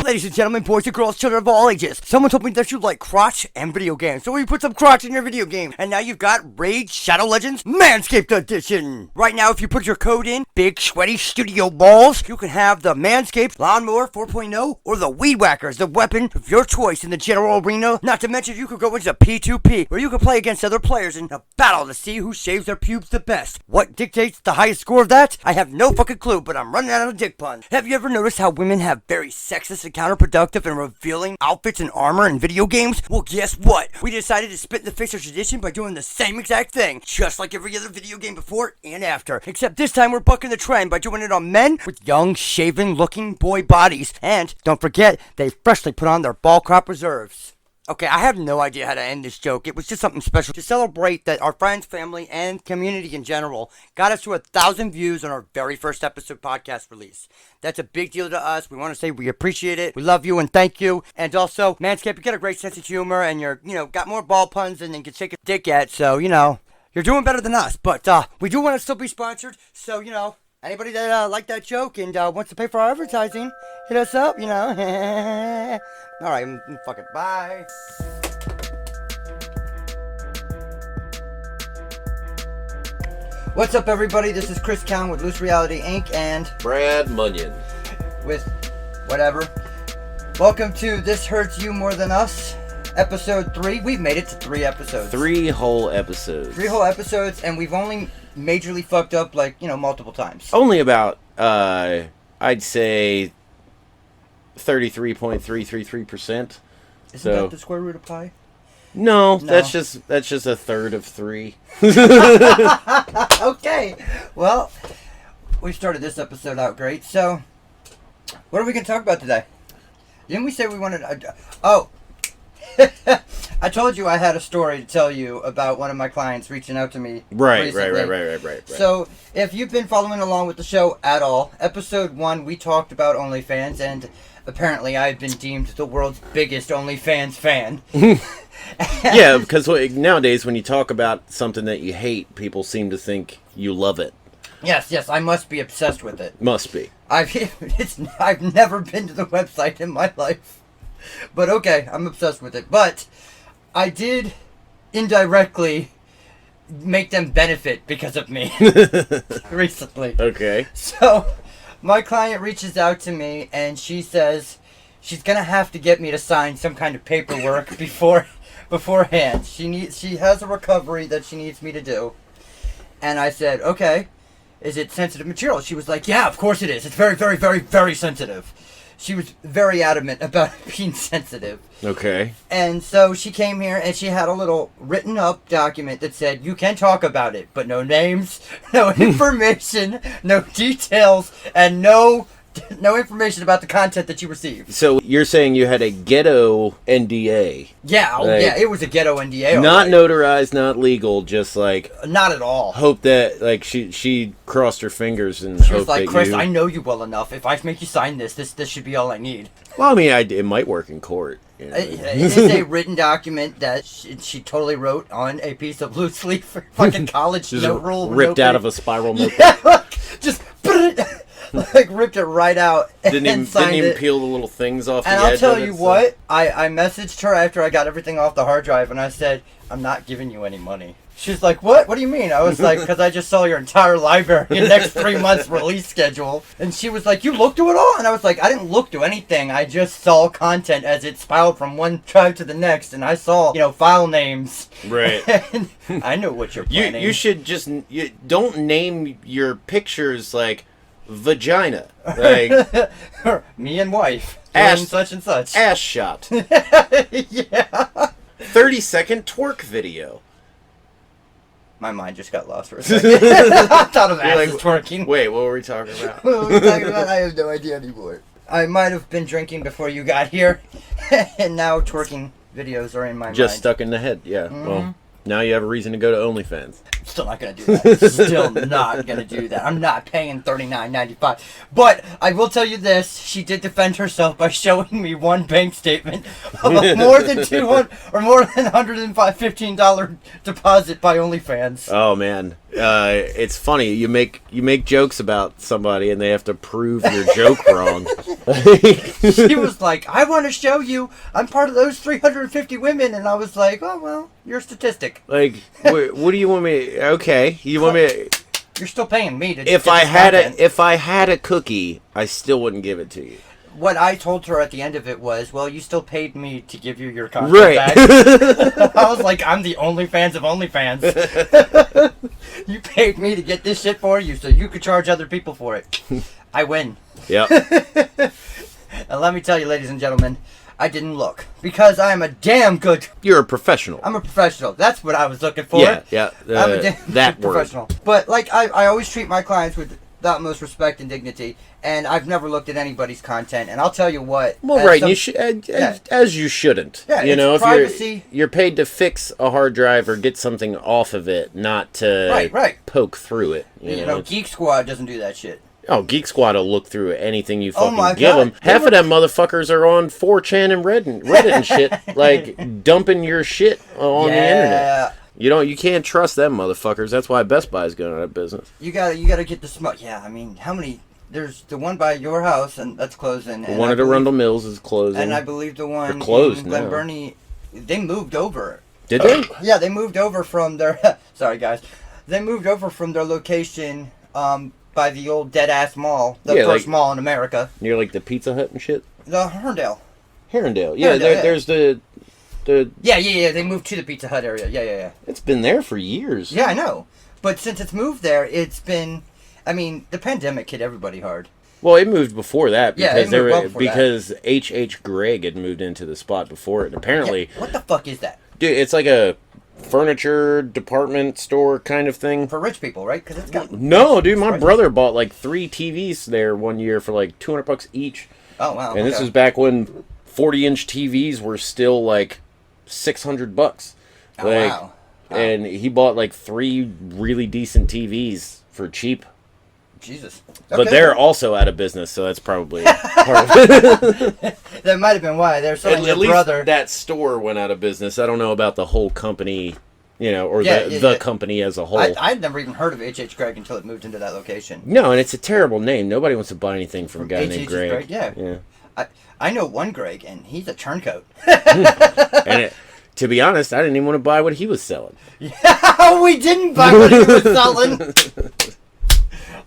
Ladies and gentlemen, boys and girls, children of all ages, someone told me that you like crotch and video games, so we put some crotch in your video game. And now you've got Raid Shadow Legends Manscaped Edition. Right now, if you put your code in, Big Sweaty Studio Balls, you can have the Manscaped Lawnmower 4.0 or the Weed Whackers, the weapon of your choice in the general arena. Not to mention, you could go into P2P, where you can play against other players in a battle to see who shaves their pubes the best. What dictates the highest score of that? I have no fucking clue, but I'm running out of dick puns. Have you ever noticed how women have very sexist and counterproductive and revealing outfits and armor in video games? Well, guess what? We decided to spit in the face of tradition by doing the same exact thing, just like every other video game before and after. Except this time we're bucking the trend by doing it on men with young, shaven-looking boy bodies. And don't forget, they freshly put on their ball crop reserves. Okay, I have no idea how to end this joke. It was just something special to celebrate that our friends, family, and community in general got us to 1,000 views on our very first episode podcast release. That's a big deal to us. We want to say we appreciate it. We love you and thank you. And also, Manscaped, you got a great sense of humor and you're, got more ball puns than you can shake a dick at. So, you're doing better than us. But we do want to still be sponsored. So, anybody that liked that joke and wants to pay for our advertising, hit us up, Alright, fuck it, bye. What's up, everybody? This is Chris Cowan with Loose Reality Inc. and Brad Munyan with whatever. Welcome to This Hurts You More Than Us, episode 3. We've made it to 3 episodes. 3 whole episodes. 3 whole episodes, and we've only majorly fucked up, multiple times. Only about, I'd say 33.333%. Isn't that the square root of pi? No, that's just a third of 3. Okay, well, we started this episode out great. So, what are we going to talk about today? Didn't we say we wanted? I told you I had a story to tell you about one of my clients reaching out to me. Right. So, if you've been following along with the show at all, episode 1 we talked about OnlyFans, and apparently I've been deemed the world's biggest OnlyFans fan. Yeah, because nowadays when you talk about something that you hate, people seem to think you love it. Yes, I must be obsessed with it. Must be. I've never been to the website in my life. But okay, I'm obsessed with it. But I did indirectly make them benefit because of me recently. Okay. So my client reaches out to me and she says she's gonna have to get me to sign some kind of paperwork beforehand. She has a recovery that she needs me to do. And I said, okay, is it sensitive material? She was like, yeah, of course it is. It's very, very, very, very sensitive. She was very adamant about being sensitive. Okay. And so she came here and she had a little written up document that said, you can talk about it, but no names, no information, no details, and no information about the content that you received. So you're saying you had a ghetto NDA? Yeah, yeah, it was a ghetto NDA. Not notarized, not legal, just not at all. Hope that she crossed her fingers and she hoped was like, that Chris, I know you well enough. If I make you sign this should be all I need. Well, I mean, it might work in court. It is a written document that she totally wrote on a piece of loose leaf fucking college note roll. Ripped out of a spiral notebook. Yeah, just put it... ripped it right out didn't even peel the little things off the edge. And I'll tell you what, I messaged her after I got everything off the hard drive and I said, I'm not giving you any money. She's like, what? What do you mean? I was like, because I just saw your entire library in next 3 months release schedule. And she was like, you looked through it all? And I was like, I didn't look through anything. I just saw content as it spiraled from one drive to the next. And I saw, file names. Right. And I know what you're planning. You should just, don't name your pictures like vagina. Like me and wife. Ass, such and such. Ass shot. Yeah. 30-second twerk video. My mind just got lost for a second. I thought of asses twerking. Wait, what were we talking about? What were we talking about? I have no idea anymore. I might have been drinking before you got here, and now twerking videos are in my mind. Just stuck in the head, yeah. Mm-hmm. Well, now you have a reason to go to OnlyFans. Still not going to do that. Still not going to do that. I'm not paying $39.95. But I will tell you this. She did defend herself by showing me one bank statement of a more than $200 or more than $115 deposit by OnlyFans. Oh, man. it's funny. You make jokes about somebody, and they have to prove your joke wrong. She was like, "I want to show you I'm part of those 350 women," and I was like, "Oh well, you're a statistic." Like, what do you want me? Okay, you want me? You're still paying me to. If I had a cookie, I still wouldn't give it to you. What I told her at the end of it was, well, you still paid me to give you your content right. back. I was like, I'm the OnlyFans of OnlyFans. You paid me to get this shit for you so you could charge other people for it. I win. Yep. And let me tell you, ladies and gentlemen, I didn't look. Because I am a damn good... You're a professional. I'm a professional. That's what I was looking for. Yeah. I'm a damn that good professional. But, like, I always treat my clients with the utmost respect and dignity, and I've never looked at anybody's content, and I'll tell you what. Well, right, you should, as you shouldn't. Yeah, you know, if privacy. You're paid to fix a hard drive or get something off of it, not to poke through it. You know, Geek Squad doesn't do that shit. Oh, Geek Squad will look through anything you fucking give them. Half of them motherfuckers are on 4chan and Reddit and shit, like dumping your shit on the internet. You can't trust them motherfuckers. That's why Best Buy is going out of business. You gotta get the smoke. Yeah, I mean, how many? There's the one by your house, and that's closing. And one at Arundel Mills is closing. And I believe the one closed in Glen Burnie, they moved over. Did they? Yeah, they moved over from their. Sorry, guys. They moved over from their location by the old dead ass mall, the first mall in America. Near like the Pizza Hut and shit. The Herndale. Yeah, there's the. Yeah. They moved to the Pizza Hut area. Yeah. It's been there for years. Yeah, I know. But since it's moved there, it's been... I mean, the pandemic hit everybody hard. Well, it moved before that because H.H. Gregg had moved into the spot before it. And apparently... Yeah, what the fuck is that? Dude, it's like a furniture department store kind of thing. For rich people, right? Because it's got... No, dude, my brother bought like 3 TVs there one year for like $200 each. Oh, wow. And this was back when 40-inch TVs were still like $600. Oh, wow. And he bought like 3 really decent TVs for cheap. Jesus. Okay. But they're also out of business, so that's probably part of it. That might have been why. They're selling your brother. That store went out of business. I don't know about the whole company, or the company as a whole. I'd never even heard of H.H. Gregg until it moved into that location. No, and it's a terrible name. Nobody wants to buy anything from a guy named Greg. Yeah. I know one Greg, and he's a turncoat. And to be honest, I didn't even want to buy what he was selling. Yeah, we didn't buy what he was selling.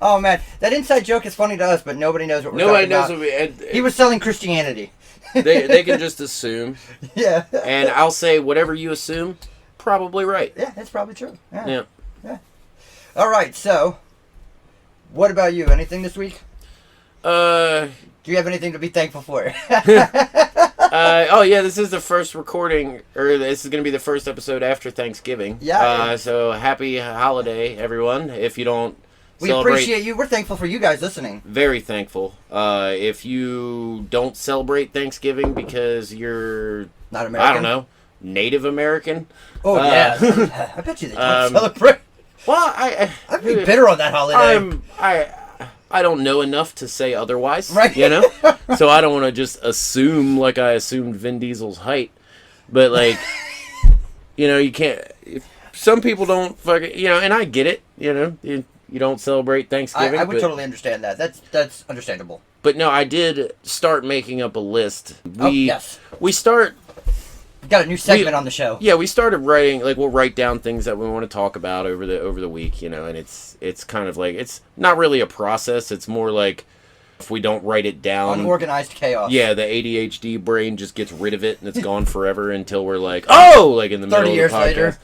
Oh, man. That inside joke is funny to us, but nobody knows what we're talking about. Nobody knows what he was selling Christianity. They can just assume. Yeah. And I'll say whatever you assume, probably right. Yeah, that's probably true. Yeah. All right, so what about you? Anything this week? Do you have anything to be thankful for? This is the first recording, or this is going to be the first episode after Thanksgiving. Yeah. So happy holiday, everyone. If you don't We appreciate you. We're thankful for you guys listening. Very thankful. If you don't celebrate Thanksgiving because you're... Not American? I don't know. Native American? Oh, yeah. I bet you they don't celebrate. Well, I'd be bitter on that holiday. I don't know enough to say otherwise, right? So I don't want to just assume like I assumed Vin Diesel's height, but like, you can't. Some people don't fucking, and I get it. You don't celebrate Thanksgiving. I would totally understand that. That's understandable. But no, I did start making up a list. Yes. We start. Got a new segment on the show. Yeah, we started writing, we'll write down things that we want to talk about over the week, and it's kind of like, it's not really a process, it's more like if we don't write it down. Unorganized chaos. Yeah, the ADHD brain just gets rid of it and it's gone forever until we're like, oh, like in the middle of the podcast. 30 years later.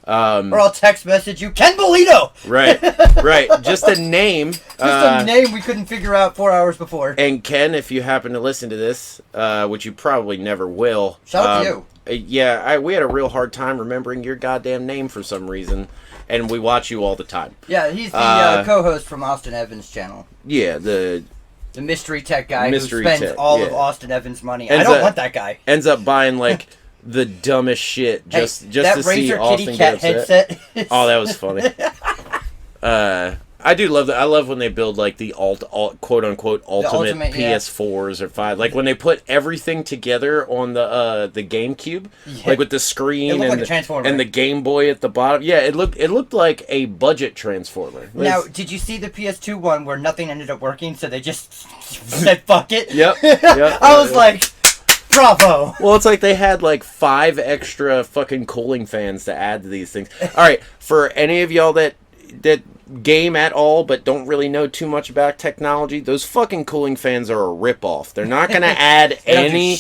Or I'll text message you, Ken Bolito! Right. Just a name. Just a name we couldn't figure out 4 hours before. And Ken, if you happen to listen to this, which you probably never will. Shout out to you. Yeah, we had a real hard time remembering your goddamn name for some reason, and we watch you all the time. Yeah, he's the co-host from Austin Evans' channel. Yeah, the mystery tech guy who spends all of Austin Evans' money. I don't want that guy. Ends up buying the dumbest shit just to see Razor Austin Kitty get Cat upset. headset. Oh, that was funny. I do love that. I love when they build like the quote unquote ultimate PS4s or 5. Like when they put everything together on the GameCube, like with the screen and the Game Boy at the bottom. Yeah, it looked like a budget Transformer. Now, did you see the PS2 one where nothing ended up working, so they just said fuck it? Yep. I was like, bravo. Well, it's like they had like 5 extra fucking cooling fans to add to these things. All right, for any of y'all that game at all but don't really know too much about technology, those fucking cooling fans are a ripoff. They're not going to add any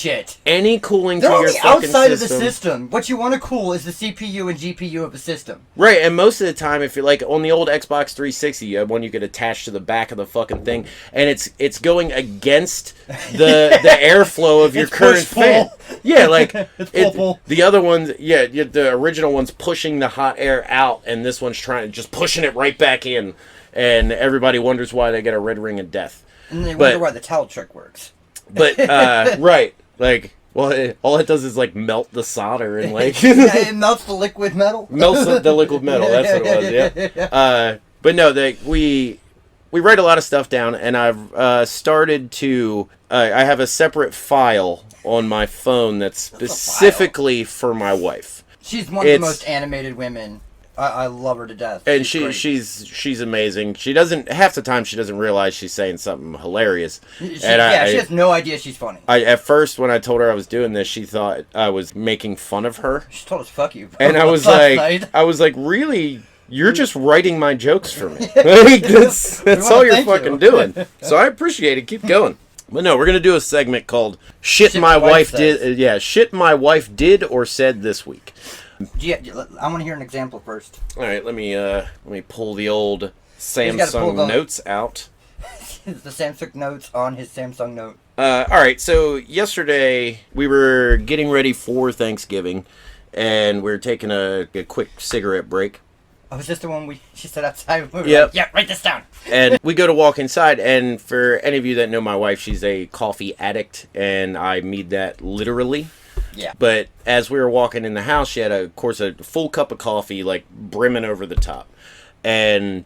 cooling to your fucking system. They're on the outside of the system. What you want to cool is the CPU and GPU of the system. Right, and most of the time, if you're like on the old Xbox 360, you have one you could attach to the back of the fucking thing, and it's going against the airflow of your current fan. Yeah, like the other ones, the original one's pushing the hot air out, and this one's just pushing it right back in, and everybody wonders why they get a red ring of death. And they wonder why the towel trick works. But right, like, well, all it does is like melt the solder and like it melts the liquid metal. Melts the liquid metal. That's what it was. Yeah. But no, we write a lot of stuff down, and I've started to. I have a separate file on my phone that's specifically for my wife. She's one of the most animated women. I love her to death. And she's amazing. She doesn't half the time she doesn't realize she's saying something hilarious. She has no idea she's funny. At first when I told her I was doing this, she thought I was making fun of her. She told us fuck you. And I was like, really? You're just writing my jokes for me. Like, that's all you're fucking doing. So I appreciate it. Keep going. But no, we're gonna do a segment called "Shit My Wife Did." Shit my wife did or said this week. Yeah, I want to hear an example first. All right, let me pull the old Samsung Notes out. The Samsung Notes on his Samsung Note. All right, so yesterday we were getting ready for Thanksgiving, and we were taking a quick cigarette break. Oh, was this the one she said outside? Yep. Like, yeah, write this down. And we go to walk inside, and for any of you that know my wife, she's a coffee addict, and I mean that literally. Yeah. But as we were walking in the house, she had, of course, a full cup of coffee, like, brimming over the top. And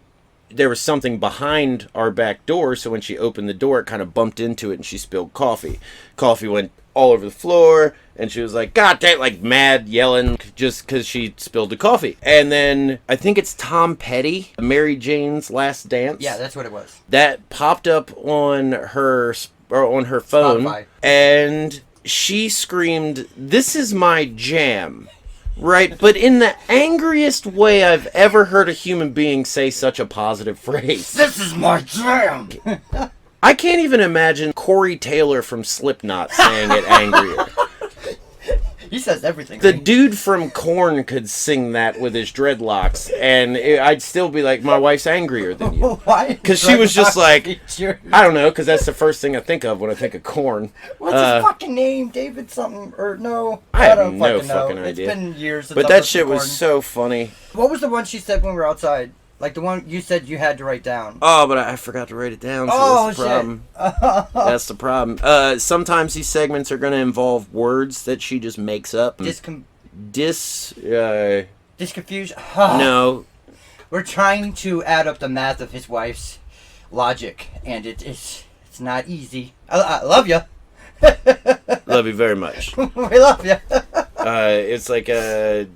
there was something behind our back door, so when she opened the door, it kind of bumped into it, and she spilled coffee. Coffee went all over the floor, and she was like, God damn, like, mad, yelling, just because she spilled the coffee. And then, I think it's Tom Petty, Mary Jane's Last Dance. Yeah, that's what it was. That popped up on her phone, Spotify. And she screamed, "This is my jam." Right, but in the angriest way I've ever heard a human being say such a positive phrase. This is my jam! I can't even imagine Corey Taylor from Slipknot saying it angrier. He says everything. The dude from Korn could sing that with his dreadlocks, and I'd still be like, my wife's angrier than you. Why? Because she was just like, I don't know, because that's the first thing I think of when I think of Korn. What's his fucking name? David something? Or no? I have no fucking idea. It's been years since But that shit was so funny. What was the one she said when we were outside? Like the one you said you had to write down. Oh, but I forgot to write it down. So that's the problem. That's the problem. Sometimes these segments are going to involve words that she just makes up. Disconfusion. No. We're trying to add up the math of his wife's logic, and it's not easy. I love you. Love you very much. We love you. It's like a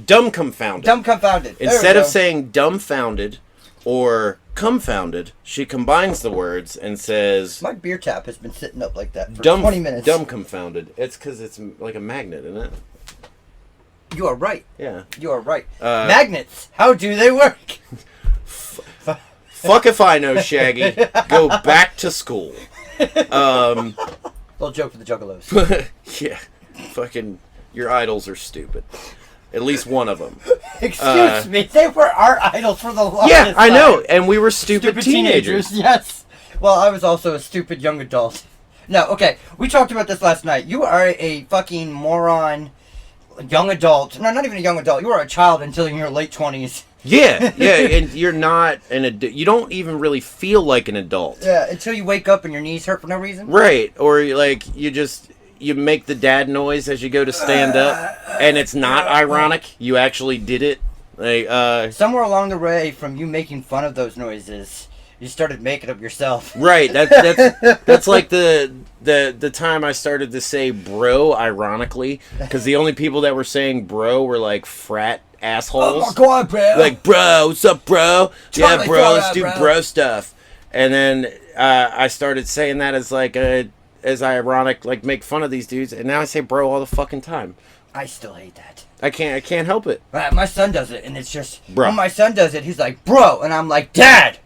dumb confounded. Dumb confounded. Instead of saying dumbfounded or confounded, she combines the words and says... My beer tap has been sitting up like that for 20 minutes. Dumb confounded. It's because it's like a magnet, isn't it? You are right. Yeah. You are right. Magnets. How do they work? Fuck if I know, Shaggy. Go back to school. Little joke for the Juggalos. Yeah. Fucking... Your idols are stupid. At least one of them. Excuse me, they were our idols for the longest time. Yeah, I know, and we were stupid teenagers. Yes. Well, I was also a stupid young adult. No, okay, we talked about this last night. You are a fucking moron, young adult. No, not even a young adult. You are a child until you're in your late 20s. Yeah, and you're not an adult. You don't even really feel like an adult. Yeah, until you wake up and your knees hurt for no reason. Right, or like you make the dad noise as you go to stand up, and it's not ironic. You actually did it. Like, somewhere along the way from you making fun of those noises, you started making them yourself. Right. That's like the time I started to say bro, ironically, because the only people that were saying bro were like frat assholes. Oh my god, bro! Like, bro, what's up, bro? Totally yeah, bro, let's do bro. bro stuff. And then I started saying that as like as ironic, like make fun of these dudes, and now I say bro all the fucking time. I still hate that. I can't help it. My son does it, and it's just Bro. When my son does it, he's like, bro, and I'm like, dad.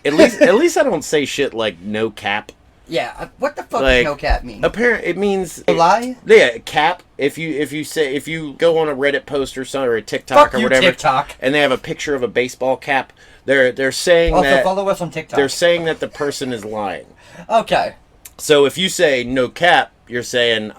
At least I don't say shit like no cap. Yeah, what the fuck Like, does no cap mean? Apparently, it means A lie? Yeah, cap. If you go on a Reddit post or something, or a TikTok Fuck or whatever, TikTok. and they have a picture of a baseball cap, they're saying Also, that follow us on TikTok. they're saying that the person is lying. Okay. So if you say no cap, you're saying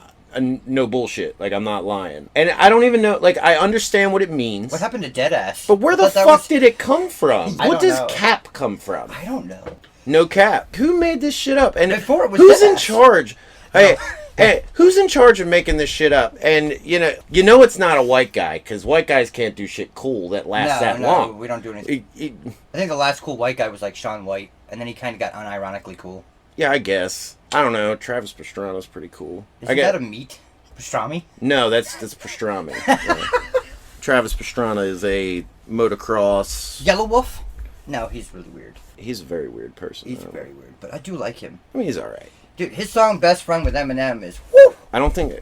no bullshit. Like, I'm not lying. And I don't even know. Like, I understand what it means. What happened to Deadass? But where the fuck did it come from? I What don't does know. cap come from? I don't know. No cap. Who made this shit up? And Before it was who's in Deadass. charge? Hey, who's in charge of making this shit up? And you know it's not a white guy, because white guys can't do shit cool that lasts that long. No, we don't do anything. I think the last cool white guy was like Shaun White, and then he kind of got unironically cool. Yeah, I guess. I don't know. Travis Pastrana's pretty cool. Isn't that a meat? Pastrami? No, that's pastrami. Yeah. Travis Pastrana is a motocross. Yellow Wolf? No, he's really weird. He's a very weird person. He's very weird, but I do like him. I mean, he's all right. Dude, his song "Best Friend" with Eminem is woo. I don't think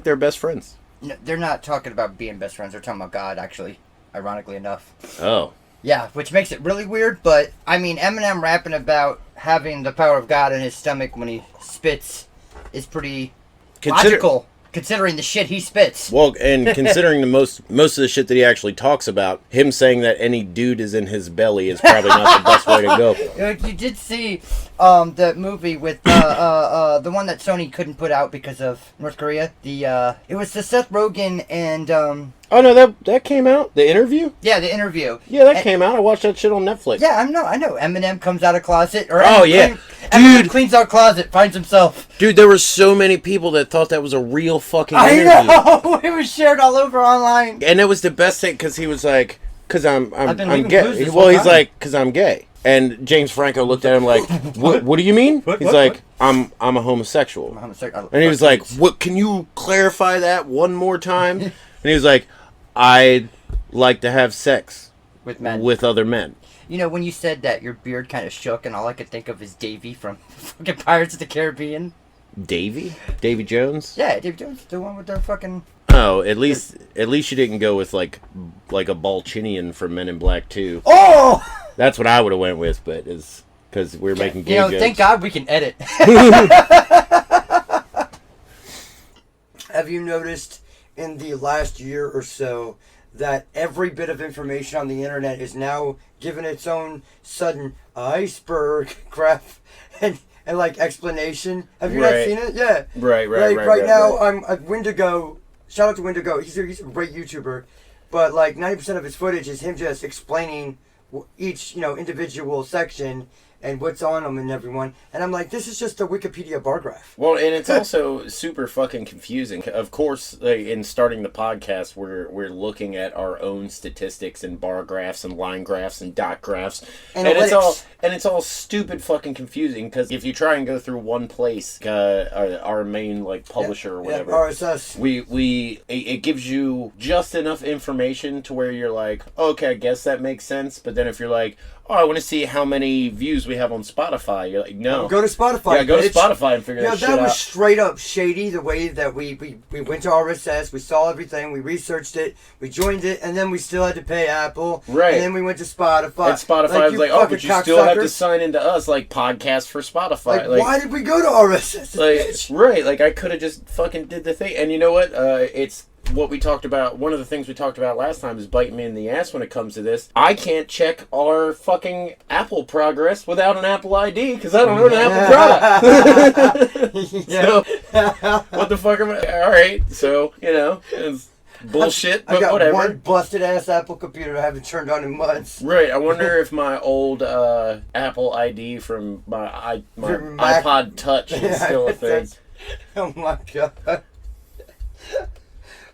they're best friends. No, they're not talking about being best friends. They're talking about God, actually. Ironically enough. Oh. Yeah, which makes it really weird. But I mean, Eminem rapping about having the power of God in his stomach when he spits is pretty logical, considering the shit he spits. Well, and considering the most of the shit that he actually talks about, him saying that any dude is in his belly is probably not the best way to go. You did see the movie with the one that Sony couldn't put out because of North Korea. It was the Seth Rogen and Oh no, that came out. The interview. Yeah, the interview. Yeah, that came out. I watched that shit on Netflix. Yeah, I know. Eminem comes out of closet. Or Eminem cleans out closet, finds himself. Dude, there were so many people that thought that was a real fucking I interview. know. It was shared all over online. And it was the best thing because he was like, "Cause I'm gay." Well, he's like, "Cause I'm gay." And James Franco looked at him like, "What do you mean?" He's like, "I'm a homosexual." And he was like, "What? Can you clarify that one more time?" And he was like, "I'd like to have sex with men, with other men." You know, when you said that, your beard kind of shook, and all I could think of is Davy from fucking Pirates of the Caribbean. Davy Jones? Yeah, Davy Jones, the one with the fucking. Oh, at least you didn't go with like a Balchinian from Men in Black 2. Oh! That's what I would have went with, but is because we're making gay jokes. Thank God we can edit. Have you noticed in the last year or so that every bit of information on the internet is now given its own sudden iceberg graph and like explanation? Have you not seen it? Yeah. Right now, I'm at Wendigo. Shout out to Wendigo. He's a great YouTuber, but like 90% of his footage is him just explaining each individual section and what's on them and everyone. And I'm like, this is just a Wikipedia bar graph. Well, and it's also super fucking confusing. Of course, like, in starting the podcast, we're looking at our own statistics and bar graphs and line graphs and dot graphs, and it's all stupid fucking confusing because if you try and go through one place, our main like publisher or whatever, RSS, it gives you just enough information to where you're like, okay, I guess that makes sense. But then if you're like, oh, I want to see how many views we have on Spotify. You're like, no. Go to Spotify. Yeah, go to Spotify and figure that shit out. That was straight up shady, the way that we went to RSS, we saw everything, we researched it, we joined it, and then we still had to pay Apple. Right. And then we went to Spotify. And Spotify was like, oh, but you still have to sign into us, like, podcast for Spotify. Like, why did we go to RSS? Like, right, like, I could have just fucking did the thing. And you know what? It's what we talked about. One of the things we talked about last time is biting me in the ass when it comes to this. I can't check our fucking Apple progress without an Apple ID because I don't own an Apple product. So, what the fuck am I? All right, so it's bullshit, but I got whatever. One busted ass Apple computer I haven't turned on in months. Right. I wonder if my old Apple ID from my iPod Touch is still a thing. Oh my god.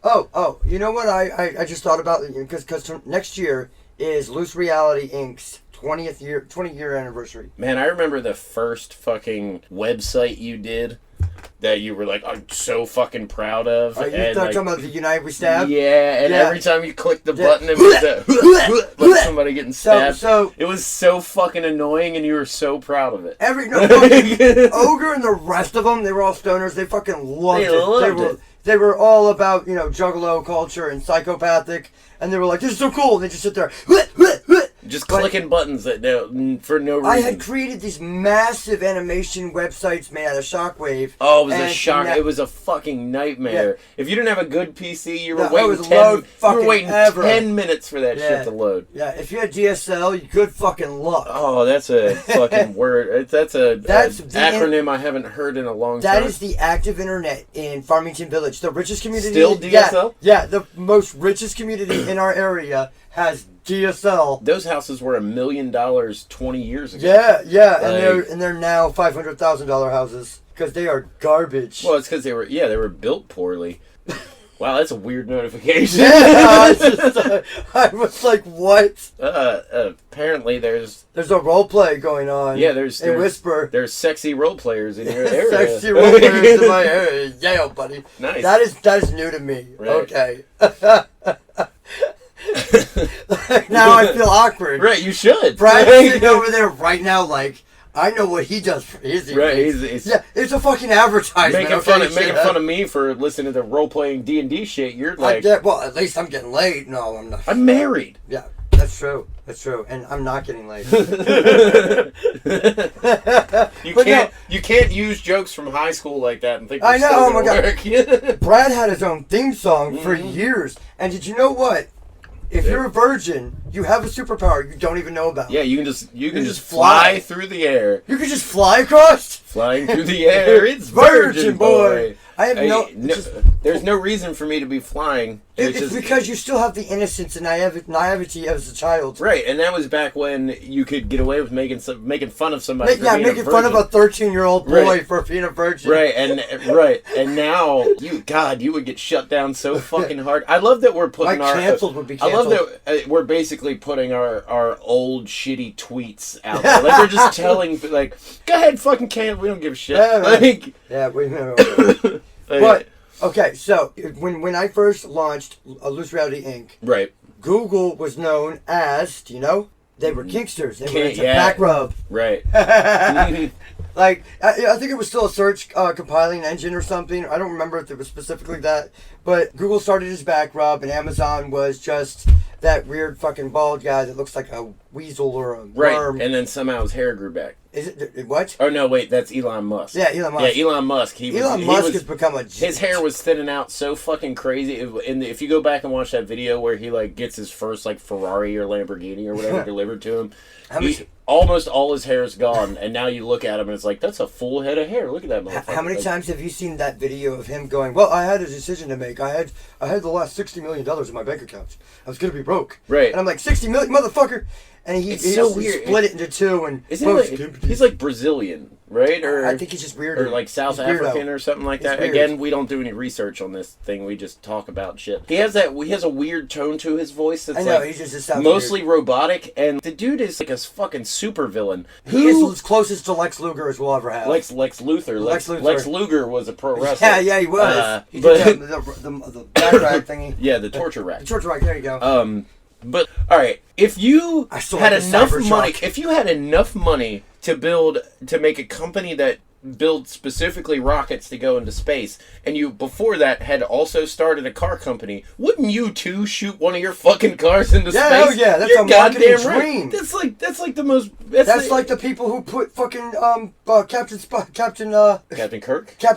Oh, you know what I just thought about? Because next year is Loose Reality Inc.'s 20-year anniversary. Man, I remember the first fucking website you did that you were like, I'm so fucking proud of. Are you talking about the United We Stab? Yeah, and every time you clicked the button, it was like somebody getting stabbed. So it was so fucking annoying, and you were so proud of it. Ogre and the rest of them, they were all stoners. They fucking loved it. They were all about, juggalo culture and psychopathic, and they were like, this is so cool. And they just sit there, just clicking buttons for no reason. I had created these massive animation websites made out of Shockwave. Oh, it was a shock. It was a fucking nightmare. Yeah. If you didn't have a good PC, you were waiting 10 minutes for that shit to load. Yeah, if you had DSL, good fucking luck. Oh, that's a fucking word. That's an acronym I haven't heard in a long time. That is the active internet in Farmington Village. The richest community. Still DSL? Yeah, the most richest community in our area has DSL. Those houses were $1 million 20 years ago. Yeah, and they're now $500,000 houses because they are garbage. Well, it's because they were built poorly. Wow, that's a weird notification. Yeah, I was like, what? Apparently there's a role play going on. Yeah, there's Whisper. There's sexy role players in your area. Sexy role players in my area. Yeah, buddy. Nice. That is new to me. Right. Okay. Now I feel awkward. Right, you should. Brad's sitting over there right now like, I know what he does for his evenings. Right, it's a fucking advertisement. Making fun of me for listening to the role-playing D&D shit. You're like... well, at least I'm getting laid. No, I'm not. I'm married. Yeah, that's true. That's true. And I'm not getting laid. You can't use jokes from high school like that and think I know, oh my God. Work. Brad had his own theme song for years. And did you know what? If you're a virgin, you have a superpower you don't even know about. Yeah, you can just fly through the air. You can just fly across? Flying through the air. It's Virgin Boy. There's no reason for me to be flying. It's because you still have the innocence and naivety as a child. Right, and that was back when you could get away with making fun of somebody. Making fun of a 13-year-old boy for being a virgin. Right, and now you would get shut down so fucking hard. I love that we're putting canceled would be canceled. I love that we're basically putting our old shitty tweets out there. Like we're just telling like, go ahead, fucking cancel. We don't give a shit. But okay, so when I first launched Loose Reality Inc., right, Google was known as, do you know? They were kinksters. They were into back rub. Right. Like, I think it was still a search compiling engine or something. I don't remember if it was specifically that. But Google started as back rub, and Amazon was just that weird fucking bald guy that looks like a weasel or a worm. Right, and then somehow his hair grew back. Is it what? Oh no, wait, that's Elon Musk. Yeah, Elon Musk. Yeah, Elon Musk. Elon Musk has become a... His hair was thinning out so fucking crazy. If you go back and watch that video where he like gets his first like Ferrari or Lamborghini or whatever delivered to him, almost all his hair is gone, and now you look at him and it's like, that's a full head of hair. Look at that motherfucker. How many times have you seen that video of him going, well, I had a decision to make. I had the last $60 million in my bank account. I was going to be broke. Right. And I'm like, 60 million, motherfucker. And he so weird. Split it into two. And he's like Brazilian, right? Or I think he's just weird. Or like South African or something like that. Weird. Again, we don't do any research on this thing. We just talk about shit. He has a weird tone to his voice that's he just sounds mostly weird. robotic. And the dude is like a fucking super villain. He is as closest to Lex Luger as we'll ever have. Lex Luthor. Lex Luger was a pro wrestler. Yeah, he was. He did the back rack thingy. Yeah, the torture rack. The torture rack. There you go. But all right, if you had enough money to make a company that build specifically rockets to go into space, and you before that had also started a car company, wouldn't you too shoot one of your fucking cars into space? Oh yeah, that's a marketing dream. That's like the most. That's like the people who put fucking Captain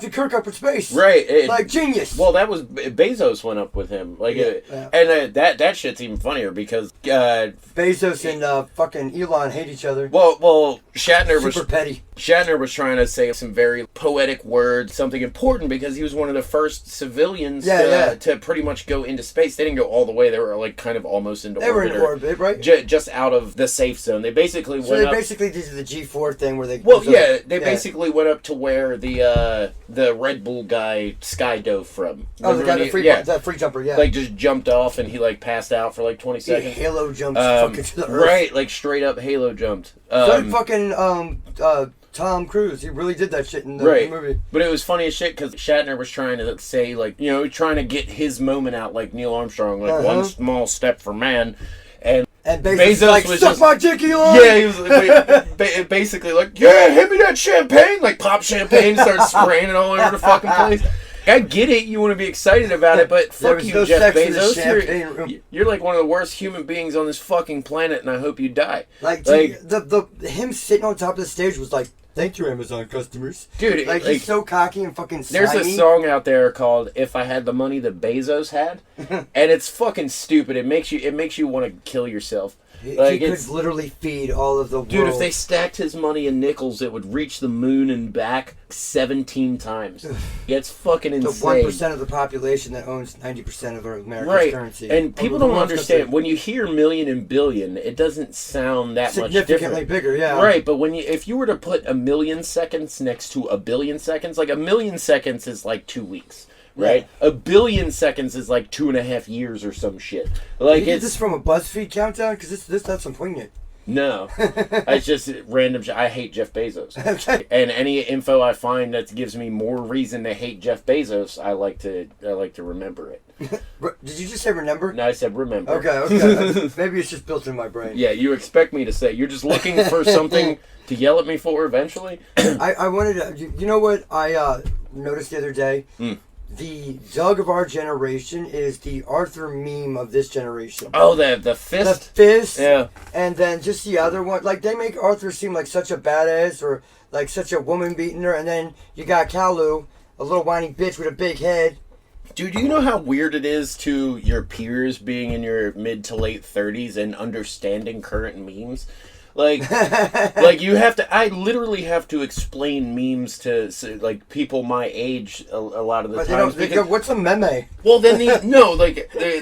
Kirk up in space. Right, like genius. Well, that was Bezos went up with him, like, and that shit's even funnier because Bezos and fucking Elon hate each other. Well, Shatner was super petty. Shatner was trying to say some very poetic words, something important, because he was one of the first civilians to pretty much go into space. They didn't go all the way. They were like kind of almost into orbit. They were in orbit, right? Just out of the safe zone. They basically went up. So they basically did the G4 thing where they... Well, yeah, they basically went up to where the Red Bull guy skydove from. Oh, the guy, the free jumper, yeah. Like, just jumped off and he, like, passed out for, like, 20 seconds. He halo jumped fucking to the earth. Right, like, straight up halo jumped. So did fucking, Tom Cruise. He really did that shit in the movie. But it was funny as shit because Shatner was trying to say, like, you know, trying to get his moment out like Neil Armstrong, like, one small step for man. And Bezos like, was suck my dick, Elon! Yeah, he was basically like, yeah, hit me that champagne! Like, pop champagne, start spraying it all over the fucking place. I get it, you want to be excited about it, but fuck you, Jeff Bezos. You're like one of the worst human beings on this fucking planet, and I hope you die. Like the him sitting on top of the stage was like, thank you, Amazon customers. Dude, like he's so cocky and fucking slimy. There's a song out there called "If I Had the Money That Bezos Had," and it's fucking stupid. It makes you want to kill yourself. Like, he could literally feed all of the world. Dude, if they stacked his money in nickels, it would reach the moon and back 17 times. It's fucking insane. The 1% of the population that owns 90% of our American currency. And people don't understand. When you hear million and billion, it doesn't sound that much different. Significantly bigger, yeah. Right, but if you were to put 1,000,000 seconds next to 1,000,000,000 seconds, like 1,000,000 seconds is like 2 weeks. Right, 1,000,000,000 seconds is like 2.5 years or some shit. Like, did you get this from a BuzzFeed countdown? Because this has some poignant. No, it's just random. I hate Jeff Bezos. Okay. And any info I find that gives me more reason to hate Jeff Bezos, I like to remember it. Did you just say remember? No, I said remember. Okay. Maybe it's just built in my brain. Yeah, you expect me to say. You're just looking for something to yell at me for eventually. I wanted to. You know what I noticed the other day? The Doug of our generation is the Arthur meme of this generation. Oh, the fist? The fist. Yeah. And then just the other one. Like, they make Arthur seem like such a badass or like such a woman beating her. And then you got Kalu, a little whiny bitch with a big head. Dude, do you know how weird it is to your peers being in your mid to late 30s and understanding current memes? Like you have to. I literally have to explain memes to like people my age a lot of the time. What's a meme? Well, then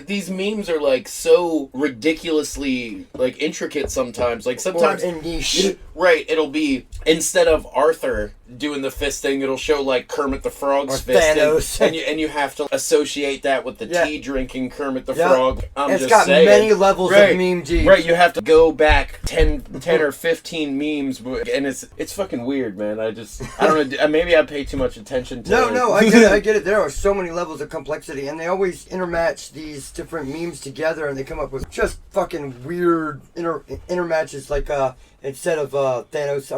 these memes are like so ridiculously like intricate sometimes. Like sometimes or niche. Right, it'll be instead of Arthur doing the fist thing, it'll show like Kermit the Frog's fist, and you have to associate that with the tea drinking Kermit the Frog. It's got many levels of meme G. Right, you have to go back 10 or 15 memes, and it's fucking weird, man. I don't know. Maybe I pay too much attention to. No, I get it. There are so many levels of complexity, and they always intermatch these different memes together, and they come up with just fucking weird intermatches. Like instead of Thanos,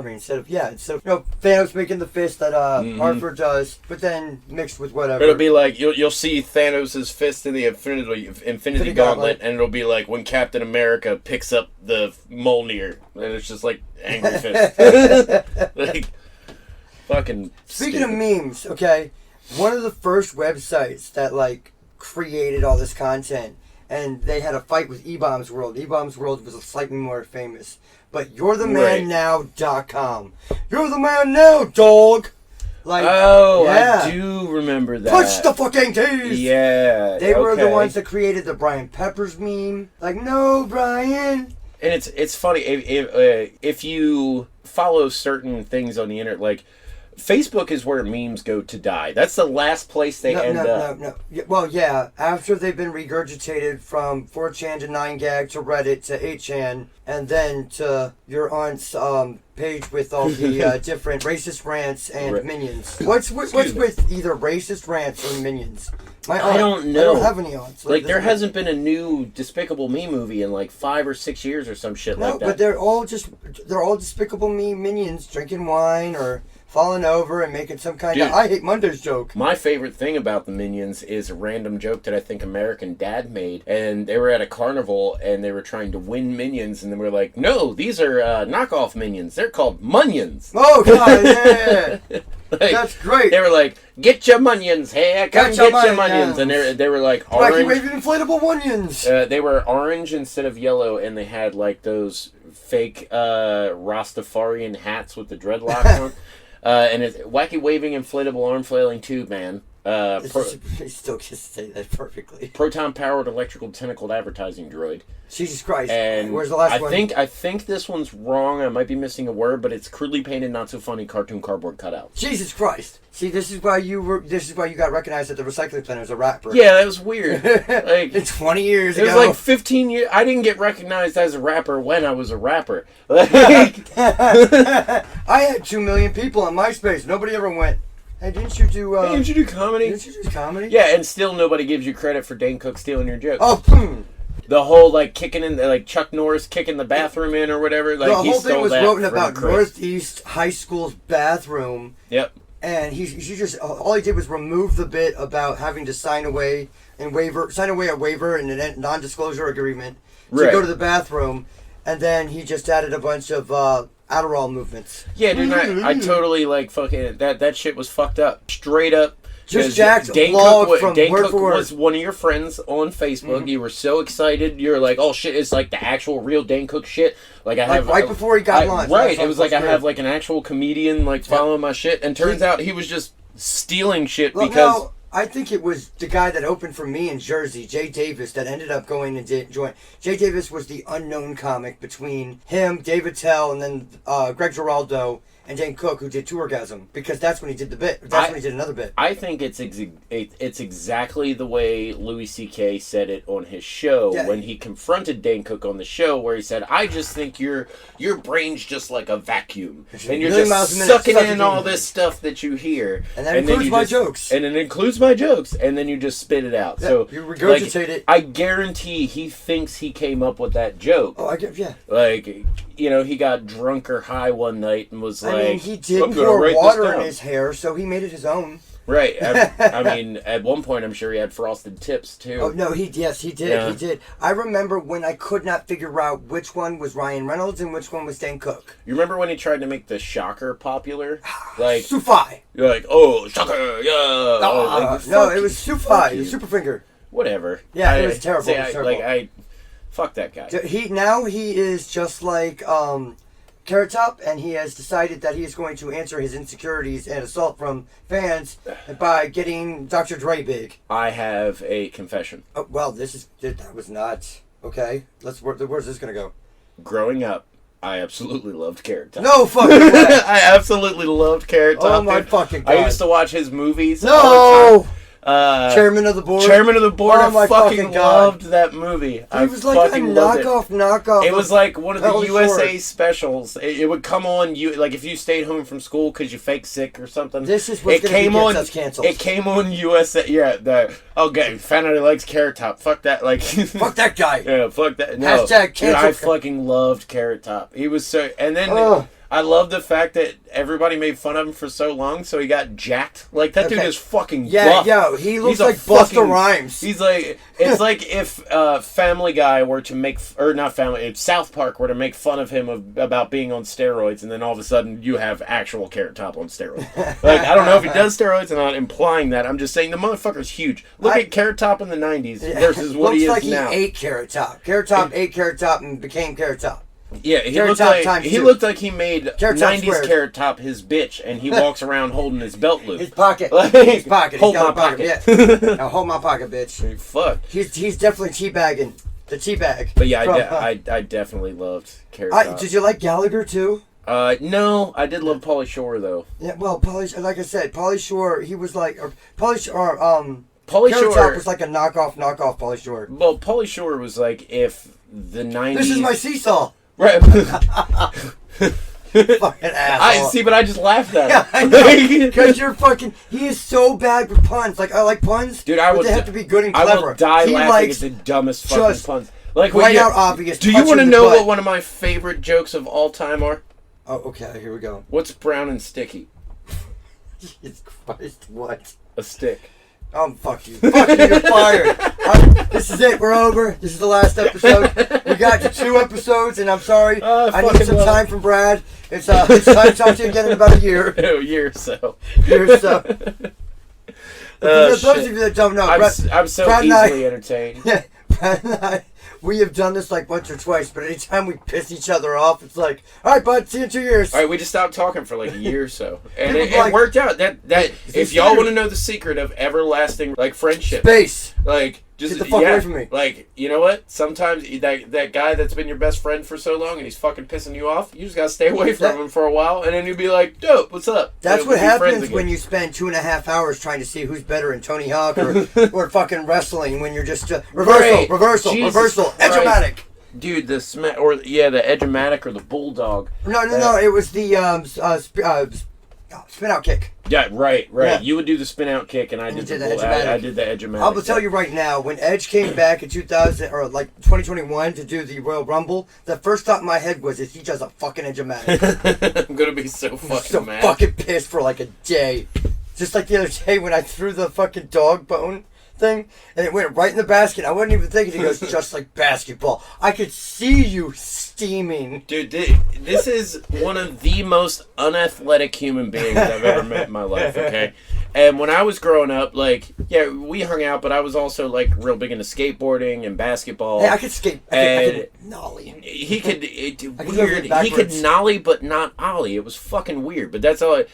Thanos making the fist that Arthur does, but then mixed with whatever. It'll be like you'll see Thanos' fist in the Infinity Gauntlet, and it'll be like when Captain America picks up the Mjolnir, and it's just like angry fist. Like fucking. Speaking of memes, okay, one of the first websites that like created all this content, and they had a fight with E-Bombs World. E-Bombs World was slightly more famous. But you'rethemannow.com. You're the man now, dog. Like, I do remember that. Punch the fucking keys. Yeah. They were the ones that created the Brian Peppers meme. Like, no, Brian. And it's funny if you follow certain things on the internet, like Facebook is where memes go to die. That's the last place they end up. No. Well, yeah. After they've been regurgitated from 4chan to 9gag to Reddit to 8chan, and then to your aunt's page with all the different racist rants and minions. What's with either racist rants or minions? My aunt, I don't know. I don't have any aunts. Like there hasn't been a new Despicable Me movie in like 5 or 6 years or some shit like that. No, but they're all Despicable Me minions drinking wine or falling over and making some kind of I hate Mondays joke. My favorite thing about the Minions is a random joke that I think American Dad made. And they were at a carnival and they were trying to win Minions. And they were like, no, these are knockoff Minions. They're called Munyans. Oh, God, yeah. Like, that's great. They were like, get your Munyans here. Come get your Munyans. And they were like orange. Wacky waving inflatable Munyans. They were orange instead of yellow. And they had like those fake Rastafarian hats with the dreadlocks on. And it's wacky waving inflatable arm flailing tube man. He still can say that perfectly. Proton powered electrical tentacled advertising droid. Jesus Christ! And where's the last one? I think this one's wrong. I might be missing a word, but it's crudely painted, not so funny cartoon cardboard cutout. Jesus Christ! See, this is why you got recognized at the recycling center as a rapper. Yeah, that was weird. Like it's 20 years ago. It was like 15 years. I didn't get recognized as a rapper when I was a rapper. Like, I had 2 million people on MySpace. Nobody ever went, hey, didn't you do comedy? Didn't you do comedy? Yeah, and still nobody gives you credit for Dane Cook stealing your jokes. Oh, the whole, like, kicking in, like, Chuck Norris kicking the bathroom in or whatever. Like, the whole thing was written about Northeast High School's bathroom. Yep. And he just, all he did was remove the bit about having to sign away a waiver and a non-disclosure agreement to go to the bathroom. And then he just added a bunch of Adderall movements. Yeah, dude, I totally, like, fucking, that shit was fucked up. Straight up. Just Jack's Dane blog Cook was one of your friends on Facebook. Mm-hmm. You were so excited. You're like, oh shit, it's like the actual real Dane Cook shit. Like I have right before he got launched. Right, it was like I have like an actual comedian like following my shit, and turns out he was just stealing shit because. No, I think it was the guy that opened for me in Jersey, Jay Davis, that ended up going and joined. Jay Davis was the unknown comic between him, David Tell, and then Greg Giraldo and Dane Cook, who did Tourgasm, because that's when he did the bit. That's when he did another bit. I think it's exactly the way Louis C.K. said it on his show when he confronted Dane Cook on the show, where he said, "I just think your brain's just like a vacuum, and you're just sucking in all this stuff that you hear, and that includes my jokes, and it includes my jokes, and then you just spit it out." Yeah, so you regurgitate it. I guarantee he thinks he came up with that joke. Oh, yeah. Like, you know, he got drunk or high one night and was like, I mean, he did pour water in his hair, so he made it his own. Right. I mean, at one point, I'm sure he had frosted tips, too. Oh, no, he did. Yeah. He did. I remember when I could not figure out which one was Ryan Reynolds and which one was Dane Cook. You remember when he tried to make the Shocker popular? Like, Sufi. You're like, oh, Shocker, yeah. No, it was Sufi, the Super Finger. Whatever. Yeah, it was terrible. Fuck that guy. He is just like Carrot Top, and he has decided that he is going to answer his insecurities and assault from fans by getting Dr. Dre big. I have a confession. Oh, well, that was not okay. Where's this gonna go? Growing up, I absolutely loved Carrot Top. No fucking way. I absolutely loved Carrot Top. Oh my fucking God. I used to watch his movies. No. All the time. Chairman of the Board. Oh my fucking loved that movie. He was like a knockoff. It was like one of the USA specials. It would come on like if you stayed home from school because you fake sick or something. This is what's going to get us canceled. It came on USA. Yeah, found out he likes Carrot Top. Fuck that. Like fuck that guy. Yeah, fuck that. No, Hashtag cancel. Dude, I fucking loved Carrot Top. He was so, and then. I love the fact that everybody made fun of him for so long, so he got jacked. Like, that dude is fucking buff. Yeah, he looks like Busta Rhymes. He's like, it's like if Family Guy were to make, or not Family, if South Park were to make fun of him about being on steroids, and then all of a sudden you have actual Carrot Top on steroids. Like, I don't know if he does steroids, I'm not implying that. I'm just saying the motherfucker's huge. Look at Carrot Top in the 90s versus what he is now. Looks like he ate Carrot Top. Carrot Top ate Carrot Top and became Carrot Top. Yeah, he looked like he made 90s Carrot Top his bitch, and he walks around holding his belt loop. His pocket. His pocket. Hold my pocket. Yeah. Now hold my pocket, bitch. Fuck. He's definitely teabagging. The teabag. But yeah, I definitely loved Carrot Top. Did you like Gallagher, too? No, I did love Paulie Shore, though. Yeah, well, like I said, Paulie Shore, he was like... Paulie Shore Top was like a knockoff Paulie Shore. Well, Paulie Shore was like if the 90s... This is my seesaw! Right. Fucking asshole. But I just laughed at him. Yeah, I know. Because you're fucking... He is so bad with puns. Like, I like puns, dude, but they have to be good and clever. I will die laughing at the dumbest fucking puns. Like, right out obvious. Do you want to know what one of my favorite jokes of all time are? Oh, okay. Here we go. What's brown and sticky? Jesus Christ, what? A stick. Fuck you. Fuck you, you're fired. This is it. We're over. This is the last episode. We got to 2 episodes, and I'm sorry. I need some time from Brad. It's time to talk to you again in about a year. A year or so. For those of you that don't know, I'm so Brad easily entertained. Yeah, We have done this like once or twice, but anytime we piss each other off, it's like, all right, bud, see you in 2 years. All right, we just stopped talking for like a year or so, and it worked out. That if y'all want to know the secret of everlasting like friendship, space, like just get the fuck away from me. Like, you know what? Sometimes that guy that's been your best friend for so long and he's fucking pissing you off, you just gotta stay away from him for a while, and then you'll be like, dope, what's up? That's what happens when you spend 2.5 hours trying to see who's better in Tony Hawk or fucking wrestling when you're just reversal, edge-o-matic. Dude, the edge-o-matic or the bulldog. No, it was the spin out kick. Yeah, right. Yeah. You would do the spin out kick, and I did the edge-o-matic. I did the edge-o-matic. I will tell you right now, when Edge came back in 2000 or like 2021 to do the Royal Rumble, the first thought in my head was, he does a fucking edge-o-matic. I'm gonna be so fucking mad. Fucking pissed for like a day. Just like the other day when I threw the fucking dog bone thing and it went right in the basket. I wasn't even thinking. He goes, just like basketball. I could see you steaming. Dude, this is one of the most unathletic human beings I've ever met in my life, okay? And when I was growing up, like, yeah, we hung out, but I was also, like, real big into skateboarding and basketball. Hey, I could skate. I could nollie. He could nollie, but not ollie. It was fucking weird, but that's all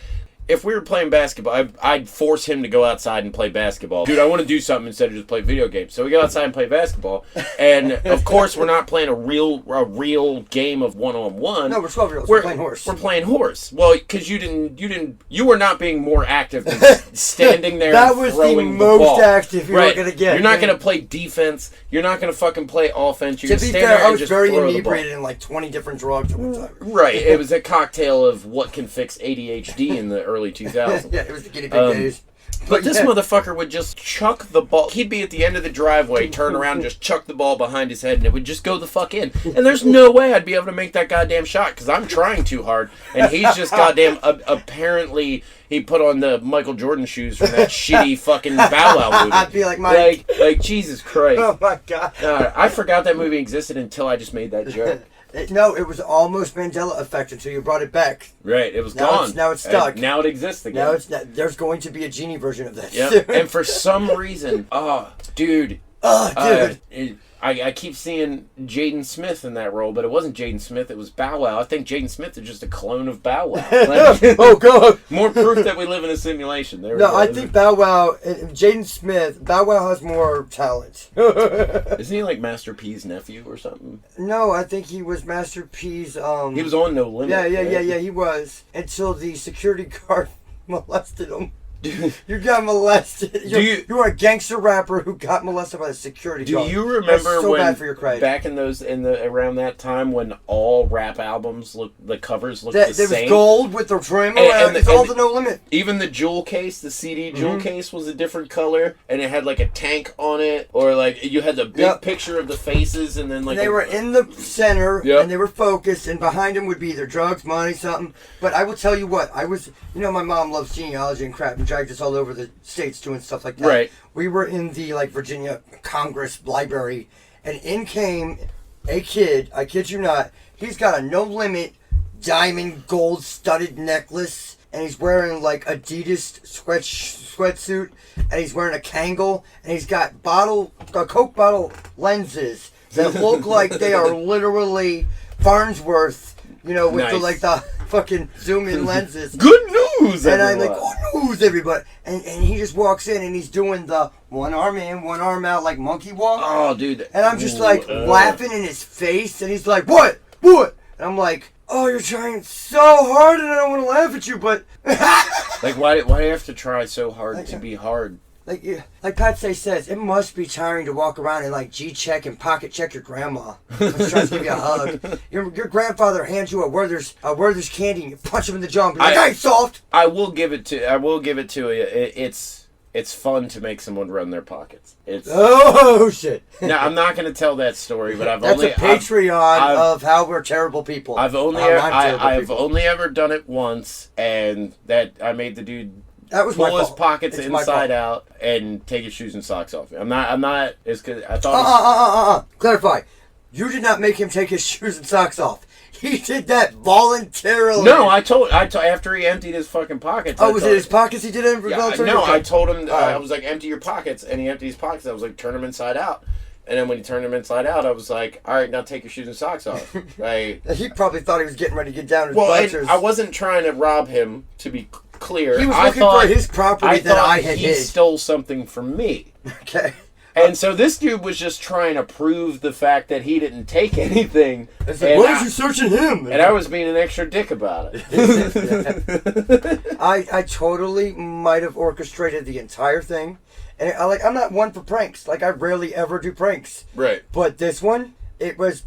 if we were playing basketball, I'd force him to go outside and play basketball. Dude, I want to do something instead of just play video games. So we go outside and play basketball. And, of course, we're not playing a real game of one-on-one. No, we're 12-year-olds. We're playing horse. We're playing horse. Well, because you were not being more active than standing there that and was throwing the ball. most active you were going to get. You're not going to play defense. You're not going to fucking play offense. You're going to stand there, there and I was just very throw inebriated in like 20 different drugs at one time. Right. It was a cocktail of what can fix ADHD in the early 2000s. Yeah, it was the guinea pig days. But this motherfucker would just chuck the ball. He'd be at the end of the driveway, turn around and just chuck the ball behind his head, and it would just go the fuck in. And there's no way I'd be able to make that goddamn shot, because I'm trying too hard. And he's just goddamn, apparently, he put on the Michael Jordan shoes from that shitty fucking Bow Wow movie. I'd be like, Mike. Like Jesus Christ. Oh my God. I forgot that movie existed until I just made that joke. No, it was almost Mandela effect until you brought it back. Right, it was gone. Now it's stuck. Now it exists again. Now there's going to be a genie version of that. Yep. And for some reason, dude. I keep seeing Jaden Smith in that role, but it wasn't Jaden Smith. It was Bow Wow. I think Jaden Smith is just a clone of Bow Wow. Oh, God. More proof that we live in a simulation. I think Bow Wow, Jaden Smith, Bow Wow has more talent. Isn't he like Master P's nephew or something? No, I think he was Master P's... He was on No Limit. Yeah, he was. Until the security guard molested him. You got molested. You were a gangster rapper who got molested by the security guard. Do you remember so when bad for your credit. Back in around that time when all rap albums the covers looked the same? There was gold with the trim around. It's all the No Limit. Even the jewel case, the CD jewel case was a different color, and it had like a tank on it, or like you had the big picture of the faces, and then like they were in the center, and they were focused, and behind them would be either drugs, money, something. But I will tell you what, my mom loves genealogy and crap, and dragged us all over the states doing stuff like that. Right. We were in the Virginia Congress Library, and in came a kid, I kid you not, he's got a No Limit diamond gold studded necklace, and he's wearing like Adidas sweatsuit, and he's wearing a Kangol, and he's got Coke bottle lenses that look like they are literally Farnsworth, with the fucking zoom in lenses. Good news, and everyone. I'm like, good news, everybody. And he just walks in and he's doing the one arm in, one arm out, like monkey walk. Oh, dude. And I'm just laughing in his face, and he's like, what? And I'm like, oh, you're trying so hard, and I don't want to laugh at you, but... Like, why do you have to try so hard to be hard? Like Patsy says, it must be tiring to walk around and like G-check and pocket check your grandma. She's trying to give you a hug. Your grandfather hands you a Werther's candy and you punch him in the jaw and be like, "Hey, soft." I will give it to you. It's fun to make someone run their pockets. Oh shit! Now I'm not going to tell that story, but That's a Patreon of how we're terrible people. I've only ever done it once, and that I made the dude pull his pockets inside out and take his shoes and socks off. I'm not. It's because I thought. Clarify. You did not make him take his shoes and socks off. He did that voluntarily. No, I told after he emptied his fucking pockets. Oh, was it his pockets he did it voluntarily? No, I told him, I was like, empty your pockets, and he emptied his pockets. I was like, turn them inside out. And then when he turned them inside out, I was like, all right, now take your shoes and socks off. Like, he probably thought he was getting ready to get down his boxers. I wasn't trying to rob him, to be clear. He was looking for his property that I had hid. He stole something from me. Okay. And so this dude was just trying to prove the fact that he didn't take anything. I said, why is you searching him? And I was being an extra dick about it. I totally might have orchestrated the entire thing. And I'm not one for pranks. Like, I rarely ever do pranks. Right. But this one, it was,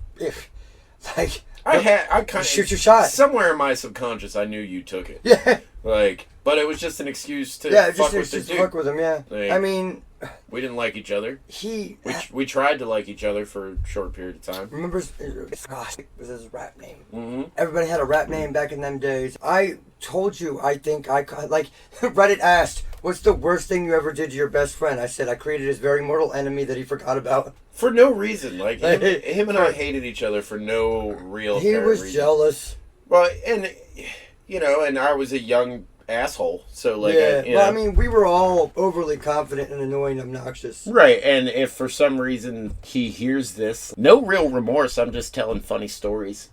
like... I kind of... Shoot your shot. Somewhere in my subconscious, I knew you took it. Yeah. Like, but it was just an excuse to fuck with him, yeah. Like, I mean... We didn't like each other. We tried to like each other for a short period of time. Remember, gosh, it was his rap name. Mm-hmm. Everybody had a rap name back in them days. I told you, I think Reddit asked, what's the worst thing you ever did to your best friend? I said, I created his very mortal enemy that he forgot about. For no reason. Like, him and I hated each other for no real He was reason. jealous. Well, and, and I was a young asshole, so like I mean, we were all overly confident and annoying, obnoxious, right? And if for some reason he hears this, no real remorse, I'm just telling funny stories.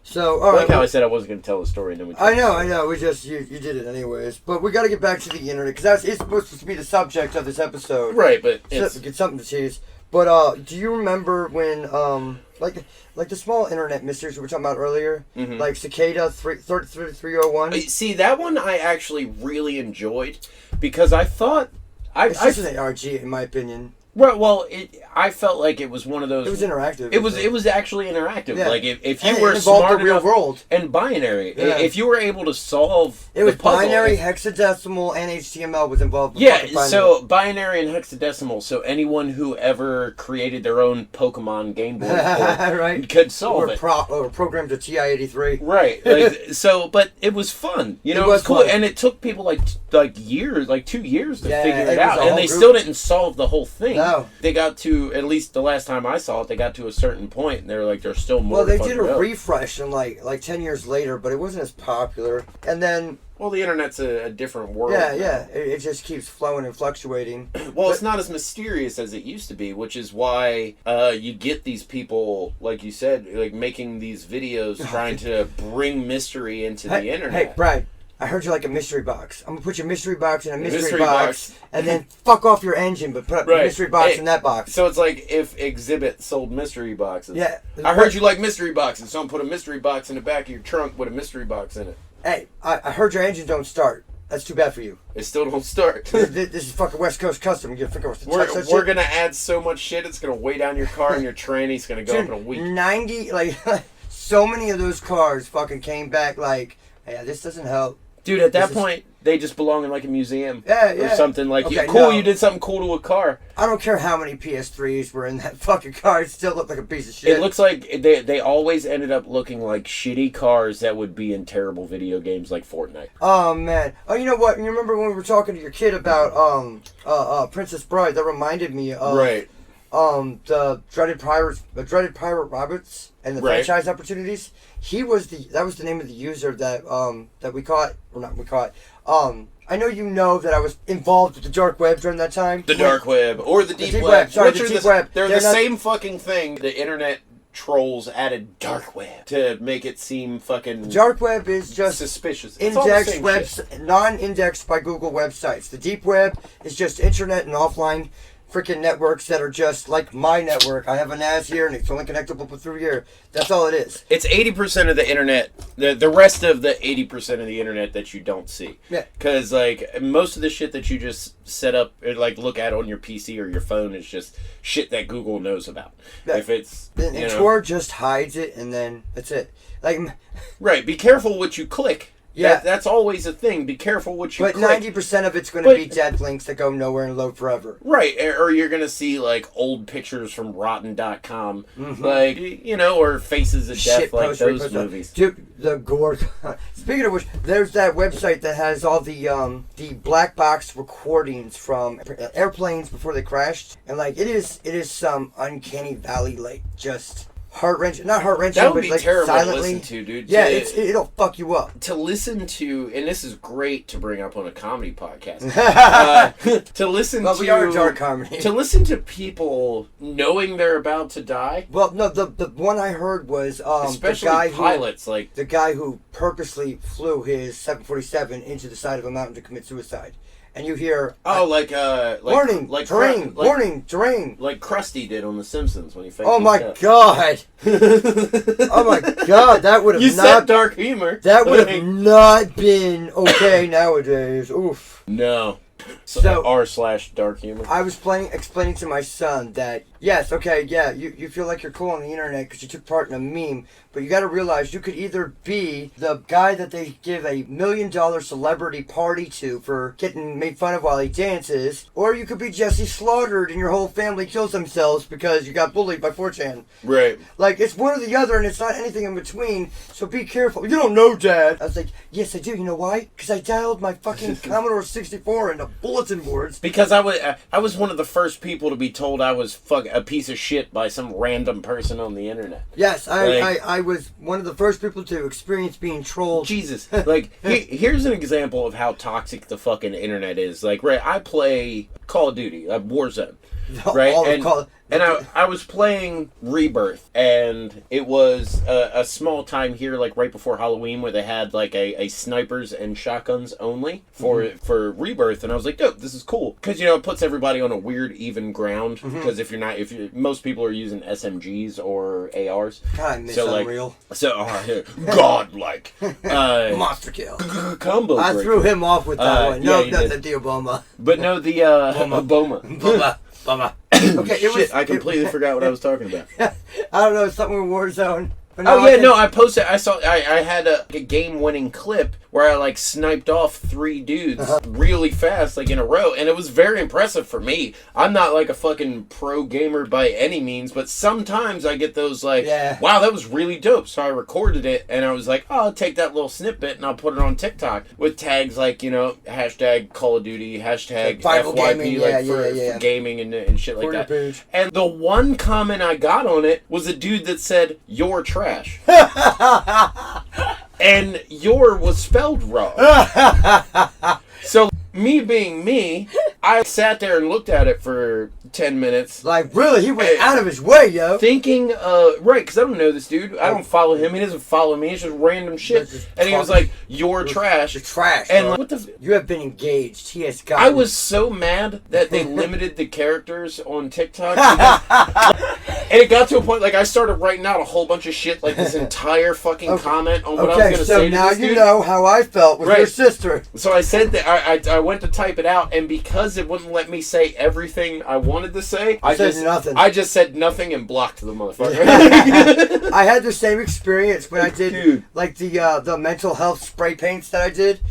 So all right, how I said I wasn't going to tell a story, and then I know we just you did it anyways, but we got to get back to the internet because it's supposed to be the subject of this episode, right? But get something to tease. But do you remember when like the small internet mysteries we were talking about earlier, like Cicada 301? See, that one I actually really enjoyed because I thought it's just an ARG in my opinion. Well, I felt like it was one of those. It was interactive. It was actually interactive. Yeah. Like if you were smart the real enough, world and binary, if you were able to solve it was the puzzle, binary, hexadecimal, and HTML was involved. Yeah, so binary and hexadecimal. So anyone who ever created their own Pokemon Game Boy right. could solve it. Or programmed to TI-83. Right. Like, but it was fun. You know, it was cool, fun. and it took people like years, like 2 years to figure it out, and they group. still didn't solve the whole thing. No. They got to, at least the last time I saw it, they got to a certain point, and they're like, there's still more. Well, they did a refresh in like 10 years later, but it wasn't as popular. And then... Well, the internet's a different world. Yeah. It just keeps flowing and fluctuating. Well, it's not as mysterious as it used to be, which is why you get these people, like you said, like making these videos trying to bring mystery into the internet. Hey, Brad. I heard you like a mystery box. I'm gonna put your mystery box in a mystery box, and then fuck off your engine, but put up your mystery box in that box. So it's like if Exhibit sold mystery boxes. Yeah. I heard you like mystery boxes, so I'm put a mystery box in the back of your trunk with a mystery box in it. Hey, I heard your engine don't start. That's too bad for you. It still don't start. This is fucking West Coast custom. You figure we're gonna add so much shit. It's gonna weigh down your car, and your tranny's gonna go up in a week. 90 so many of those cars fucking came back like, hey, this doesn't help. Dude, at that point, they just belong in like a museum. Yeah. Or something like, okay, you did something cool to a car. I don't care how many PS3s were in that fucking car. It still looked like a piece of shit. It looks like they always ended up looking like shitty cars that would be in terrible video games like Fortnite. Oh, man. Oh, you know what? You remember when we were talking to your kid about Princess Bride? That reminded me of... Right. The dreaded pirate Roberts and the franchise opportunities. That was the name of the user that we caught, or not we caught. I know you know that I was involved with the dark web during that time. The dark web or the deep web. Sorry, the deep web. They're the same fucking thing. The internet trolls added dark web to make it seem fucking... Dark web is just suspicious. Indexed non-indexed by Google websites. The deep web is just internet and offline freaking networks that are just like my network. I have a NAS here and it's only connectable through here. That's all it is. It's 80% of the internet. The rest of the 80% of the internet that you don't see. Yeah. Because like most of the shit that you just set up or like look at on your PC or your phone is just shit that Google knows about. Yeah. If it's and Tor just hides it and then that's it. Like right. Be careful what you click. Yeah, that's always a thing. Be careful what you click. But 90% of it's going to be dead links that go nowhere and load forever. Right, or you're going to see, like, old pictures from Rotten.com, like, or Faces of Death, like those movies. Dude, the gore. Speaking of which, there's that website that has all the black box recordings from airplanes before they crashed. And, like, it is some uncanny valley, like, just... heart-wrenching. Not heart-wrenching, that would but be like terrible silently. to listen to, dude. Yeah, it'll fuck you up. To listen to, and this is great to bring up on a comedy podcast. To listen to... we are a dark comedy. To listen to people knowing they're about to die. Well, no, the one I heard was especially the guy pilots, like the guy who purposely flew his 747 into the side of a mountain to commit suicide. And you hear warning, terrain, warning, terrain, like Krusty did on The Simpsons when he faked Oh my god! Oh my god, that would have you said dark humor. That would have not been okay nowadays. Oof. No. So r/dark humor. I was explaining to my son that yes, okay, yeah, you feel like you're cool on the internet because you took part in a meme, but you got to realize you could either be the guy that they give $1 million celebrity party to for getting made fun of while he dances, or you could be Jesse Slaughtered and your whole family kills themselves because you got bullied by 4chan. Right. Like, it's one or the other, and it's not anything in between, so be careful. You don't know, Dad. I was like, yes, I do. You know why? Because I dialed my fucking Commodore 64 into bulletin boards. Because I was one of the first people to be told I was a piece of shit by some random person on the internet. Yes, I was one of the first people to experience being trolled. Jesus. Like, here's an example of how toxic the fucking internet is. Like, right, I play Call of Duty, Warzone. Right? And I was playing Rebirth, and it was a small time here, like right before Halloween, where they had like a snipers and shotguns only for Rebirth, and I was like, "Dope, this is cool," because it puts everybody on a weird even ground. Because most people are using SMGs or ARs. God, I miss Unreal. Godlike monster kill combo. I threw him off with that one. No, not the Obama. But no, the Obama. Okay, I completely forgot what I was talking about. I don't know, something with Warzone. I posted. I had a game-winning clip where I like sniped off 3 dudes really fast, like in a row, and it was very impressive for me. I'm not like a fucking pro gamer by any means, but sometimes I get those like, wow, that was really dope. So I recorded it, and I was like, oh, I'll take that little snippet and I'll put it on TikTok with tags like hashtag Call of Duty, hashtag Bible FYP, gaming, for gaming and shit like that. Page. And the one comment I got on it was a dude that said, "You're trash." And "your" was spelled wrong. So, me being me, I sat there and looked at it for 10 minutes. Like, really? He went out of his way, yo. Thinking, right, because I don't know this dude. I don't follow him. He doesn't follow me. It's just random shit. And he was like, "You're trash." You're trash, and bro. What the... You have been engaged. He has got... I was so mad that they limited the characters on TikTok. And it got to a point, like, I started writing out a whole bunch of shit, like this entire fucking comment on what I was going to say to this dude. Okay, so now you know how I felt with your sister. So I said that, I went to type it out, and because it wouldn't let me say everything I wanted to say, I just said nothing and blocked the motherfucker. I had the same experience when I did, like, the mental health spray paints that I did.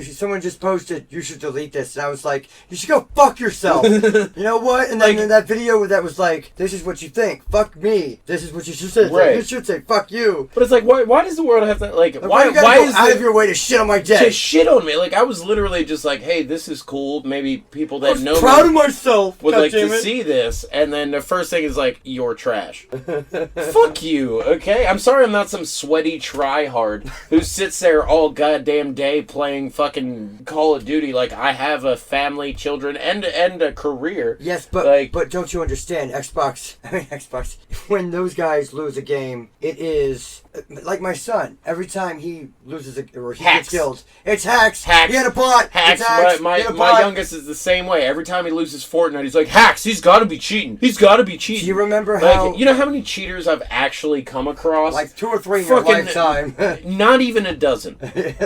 Someone just posted, "You should delete this," and I was like, "You should go fuck yourself." You know what? And then in that video that was like, "This is what you think. Fuck me. This is what you should say. Right. You should say fuck you." But it's like, why does the world have to like? Why you gotta go out of your way to shit on my day? To shit on me? Like, I was literally just like, "Hey, this is cool. Maybe people that know proud of myself would like to see this." And then the first thing is like, "You're trash." Fuck you. Okay, I'm sorry, I'm not some sweaty tryhard who sits there all goddamn day playing fucking Call of Duty. Like, I have a family, children, and a career. Yes, but don't you understand? Xbox. When those guys lose a game, it is like my son. Every time he loses or he gets killed, it's hacks. He had a bot. Hacks. My youngest is the same way. Every time he loses Fortnite, he's like, "Hacks. He's got to be cheating. He's got to be cheating." Do you remember how? You know how many cheaters I've actually come across? Like 2 or 3 in your lifetime. Not even a dozen.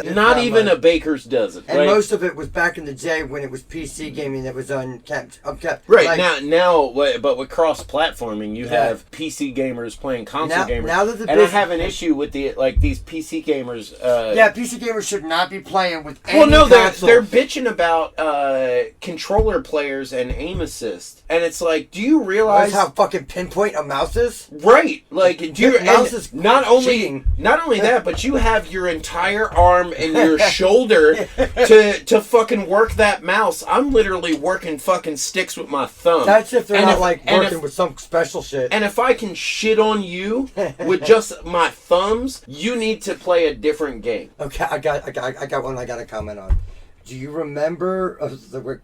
Not even a baker's dozen. And most of it was back in the day when it was PC gaming that was unkept. Right, like, now, but with cross-platforming, you have PC gamers playing console gamers. Now that I have an issue with these PC gamers. PC gamers should not be playing with any console. They're bitching about controller players and aim assist. And it's like, do you realize how fucking pinpoint a mouse is? Right. Like, mouse is not only that, but you have your entire arm and your shoulder finger to fucking work that mouse. I'm literally working fucking sticks with my thumb. That's if they're not working with some special shit. And if I can shit on you with just my thumbs, you need to play a different game. Okay, I got one I got to comment on. Do you remember,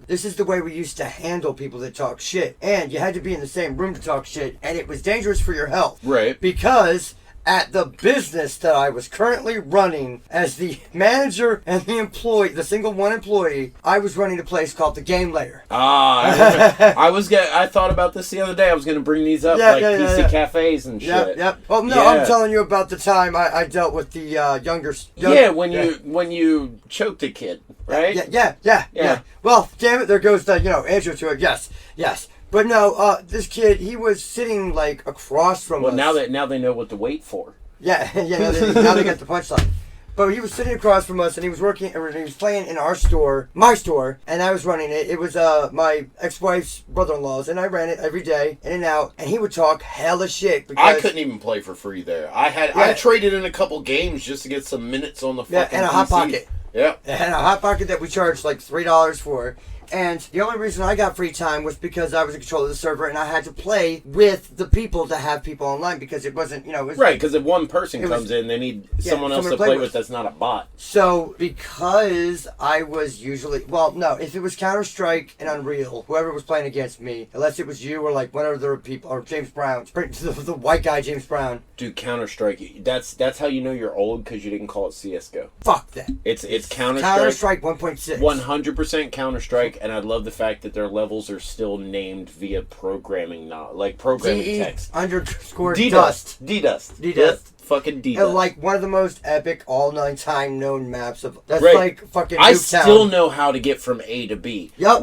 this is the way we used to handle people that talk shit. And you had to be in the same room to talk shit, and it was dangerous for your health. Right. Because at the business that I was currently running as the manager and the employee, the single one employee, I was running a place called the Game Layer. I thought about this the other day. I was going to bring these up, PC cafes and shit. Yep. Oh no, I'm telling you about the time I dealt with the younger. When you choked a kid, right? Yeah. Well, damn it, there goes the answer to it. Yes. But no, this kid, he was sitting across from us. Well, now they know what to wait for. Yeah. Now they got the punchline. But he was sitting across from us, and he was playing in our store, my store, and I was running it. It was my ex-wife's brother-in-law's, and I ran it every day, in and out, and he would talk hella shit. I couldn't even play for free there. I traded in a couple games just to get some minutes on the fucking and a Hot Pocket. Yeah. And a Hot Pocket that we charged $3 for. And the only reason I got free time was because I was in control of the server and I had to play with the people to have people online because it wasn't, Right, because if one person comes in, they need someone else to play with that's not a bot. So, because I was usually... Well, no, if it was CounterStrike and Unreal, whoever was playing against me, unless it was you or one of the other people, or James Brown, the white guy James Brown. Dude, CounterStrike, that's how you know you're old because you didn't call it CSGO. Fuck that. It's CounterStrike. CounterStrike 1.6. 100% CounterStrike. And I love the fact that their levels are still named via programming, programming text. _dust. D-Dust. Fucking D-Dust. One of the most epic all-time known maps of... That's fucking I Nuketown. still know how to get from A to B. Yep.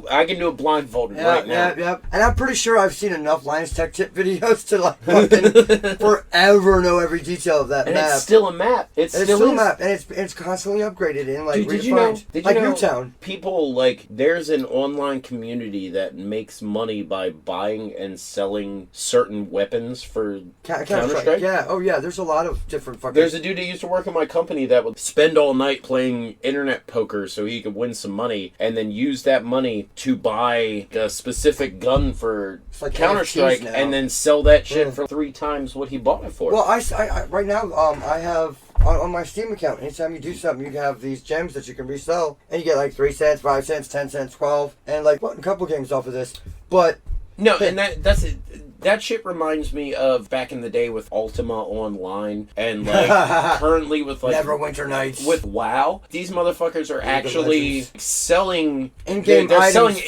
I can do it blindfolded right now. Yep. And I'm pretty sure I've seen enough Lions Tech Tip videos to fucking forever know every detail of that map. And it's still a map. It's still a map. And it's constantly upgraded and Dude, did you know Nuketown. People there's an online community that makes money by buying and selling certain weapons for Counter-Strike? Yeah. Oh yeah. There's a lot of different fucking... There's a dude that used to work in my company that would spend all night playing internet poker so he could win some money and then use that money to buy a specific gun for Counter-Strike and then sell that shit for 3 times what he bought it for. Well, I right now, I have... On my Steam account, anytime you do something, you have these gems that you can resell. And you get 3 cents, 5 cents, 10 cents, 12. And a couple games off of this. But... No, and that's it. That shit reminds me of back in the day with Ultima Online and currently with Neverwinter Nights. With WoW. These motherfuckers are actually selling in-game items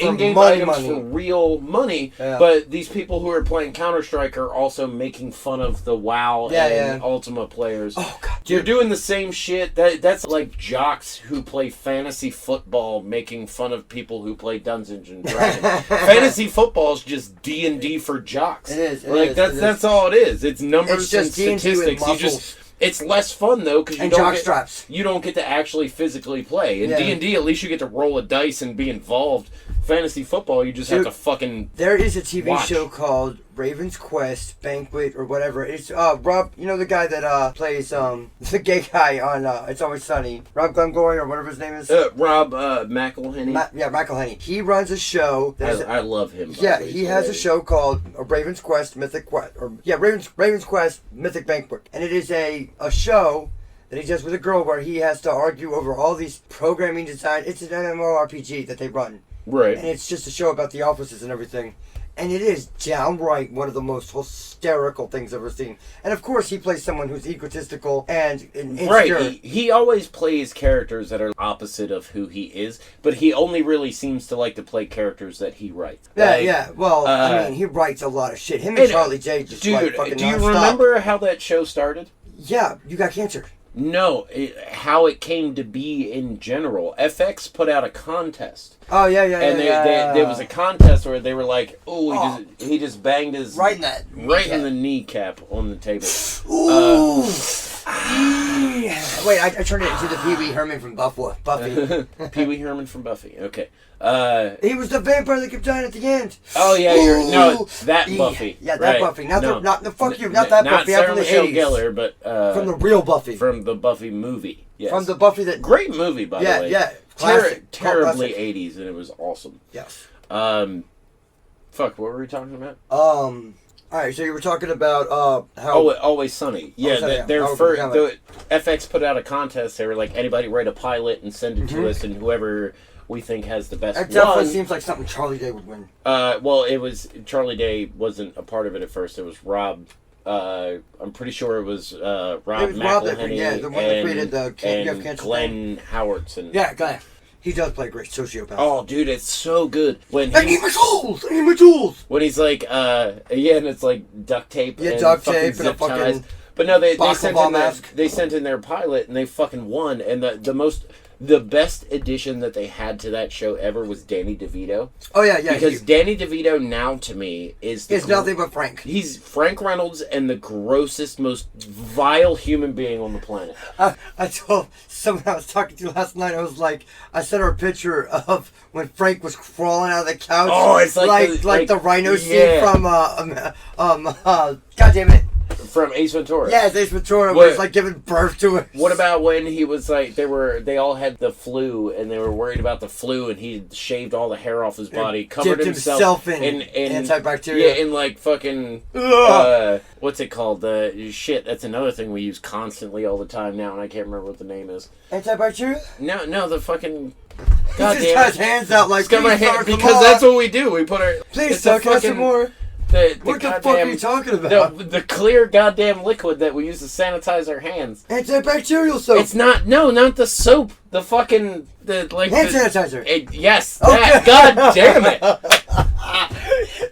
for real money. Yeah. But these people who are playing Counter-Strike are also making fun of the WoW and Ultima players. Oh god. You're doing the same shit. That's like jocks who play fantasy football making fun of people who play Dungeons and Dragons. Fantasy football is just D&D for jocks. It is. That's all it is. It's numbers and D&D statistics. It's less fun though because you don't get to actually physically play. In D&D, at least you get to roll a dice and be involved. Fantasy football, you just have to fucking. There is a TV show called Raven's Quest Banquet or whatever. It's Rob, the guy that plays the gay guy on It's Always Sunny. Rob Glengory or whatever his name is. Rob McElhenney. McElhenney. He runs a show. I love him. He has a show called Raven's Quest Mythic Quest Raven's Quest Mythic Banquet, and it is a show that he does with a girl where he has to argue over all these programming design. It's an MMORPG that they run. Right. And it's just a show about the offices and everything. And it is downright one of the most hysterical things I've ever seen. And of course, he plays someone who's egotistical and insecure. Right. He always plays characters that are opposite of who he is, but he only really seems to like to play characters that he writes. Yeah. Well, he writes a lot of shit. Him and Charlie J just fucking nonstop. Do you remember how that show started? Yeah, you got cancer. No, how it came to be in general. FX put out a contest. Oh, yeah. And there was a contest where they were like, he just banged his... Right in that Right in the kneecap on the table. Ooh! Wait, I turned it into the Pee Wee Herman from Buffy. Pee Wee Herman from Buffy. Okay. He was the vampire that kept dying at the end. Oh yeah, that Buffy. Yeah, that right. Buffy. Not that Buffy. Not Sarah Michelle Gellar, but from the real Buffy. From the Buffy movie. Yes. From the Buffy that great movie by the way. Yeah, classic. Terribly 80s, and it was awesome. Yes. Fuck, what were we talking about? Alright, so you were talking about how Always Sunny. Yeah, the FX put out a contest. They were like, anybody write a pilot and send it to us, and whoever we think has the best It definitely seems like something Charlie Day would win. Well, it was Charlie Day wasn't a part of it at first. It was Rob. I'm pretty sure it was Rob McElhenney, the one that created the and Glenn Howardson. Yeah, Glenn. He does play a great sociopath. Oh, dude, it's so good. I need my tools! I need my tools! When he's like, and it's like duct tape and duct fucking tape zip and a fucking ties. But no, they sent in their pilot and they fucking won. And the best addition that they had to that show ever was Danny DeVito. Oh yeah. Because Danny DeVito now to me is nothing but Frank. He's Frank Reynolds and the grossest, most vile human being on the planet. I told someone I was talking to last night. I was like, I sent her a picture of when Frank was crawling out of the couch. Oh, it's like the rhino scene from God damn it. From Ace Ventura. Yeah, Ace Ventura was like giving birth to it. What about when he was like, they all had the flu and they were worried about the flu and he shaved all the hair off his body, covered himself in antibacterial. Yeah, in like fucking, what's it called? Shit, that's another thing we use constantly all the time now and I can't remember what the name is. Antibacterial? No, the fucking... God damn. He just got his hands out like, got my hand, because that's what we do. We put our... Please, so can I some more? What the fuck are you talking about? The clear goddamn liquid that we use to sanitize our hands. Antibacterial soap. It's not not the soap. The fucking hand sanitizer. Yes, that. God damn it.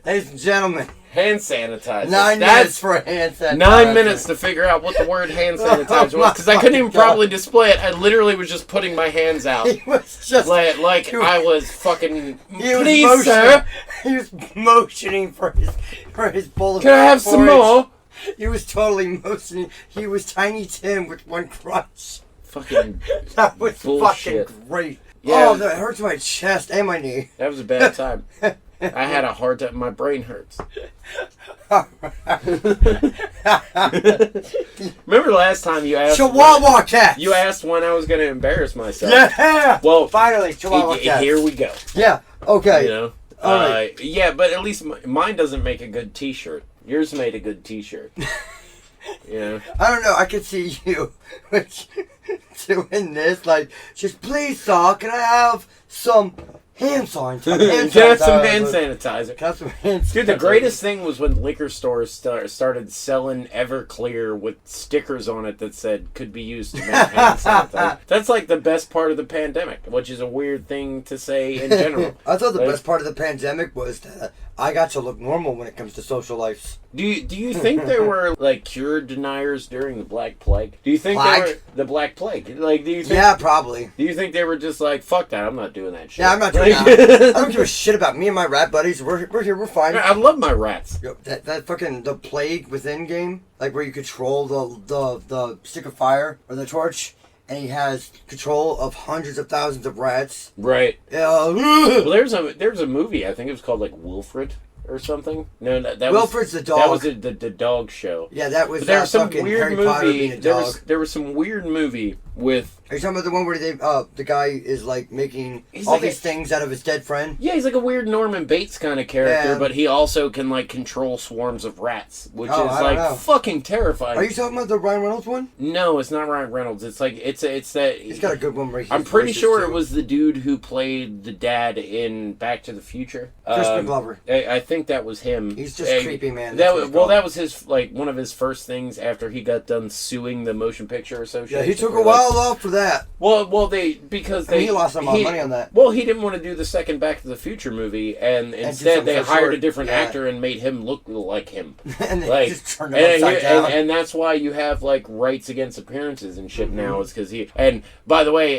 Ladies and gentlemen. Hand sanitizer. 9 minutes for a hand sanitizer. 9 minutes to figure out what the word hand sanitizer was, because I couldn't even properly display it. I literally was just putting my hands out. He was just I was fucking. Please, sir. He was motioning for his bowl of Can I have some more? He was totally motioning. He was Tiny Tim with one crunch. Fucking. That was bullshit. Fucking great. Yeah. Oh, that hurts my chest and my knee. That was a bad time. I had a hard time. My brain hurts. Remember last time you asked... Chihuahua cats! You asked when I was going to embarrass myself. Yeah! Well, finally, Chihuahua cats. Here we go. Yeah, okay. You know? All right. Yeah, but at least mine doesn't make a good t-shirt. Yours made a good t-shirt. You know? I don't know. I could see you doing this. Like, just please, Saw, can I have some... hand sanitizer. Get some hand sanitizer. Got some hand sanitizer. Dude, the greatest thing was when liquor stores started selling Everclear with stickers on it that said could be used to make hand sanitizer. That's like the best part of the pandemic, which is a weird thing to say in general. I thought the best part of the pandemic was that I got to look normal when it comes to social lives. Do you think there were like cure deniers during the Black Plague? Do you think there were the Black Plague? Like, do you think? Yeah, probably. Do you think they were just like, fuck that, I'm not doing that shit? Yeah, I'm not doing that. I don't give a shit about me and my rat buddies. We're here. We're fine. I love my rats. Yo, that fucking the Plague Within game, like where you control the stick of fire or the torch. And he has control of hundreds of thousands of rats. Right. Well, there's a movie. I think it was called like Wilfred or something. No, that Wilfred's was the dog. That was the dog show. Yeah, that was. But there was some weird Harry movie. Potter being a dog. There was some weird movie with. Are you talking about the one where the guy is like making these things out of his dead friend? Yeah, he's like a weird Norman Bates kind of character, but he also can like control swarms of rats, which is like fucking terrifying. Are you talking about the Ryan Reynolds one? No, it's not Ryan Reynolds. It's like it's that. He's got a good one. Where I'm pretty sure it was the dude who played the dad in Back to the Future. Crispin Glover. I think that was him. He's just creepy, man. That was his one of his first things after he got done suing the Motion Picture Association. Yeah, he took a while all off for that. Well, because he lost some money on that. Well, he didn't want to do the second Back to the Future movie, and instead they hired a different actor and made him look like him. And they just turned him upside down. And that's why you have like rights against appearances and shit now, is because he. And by the way,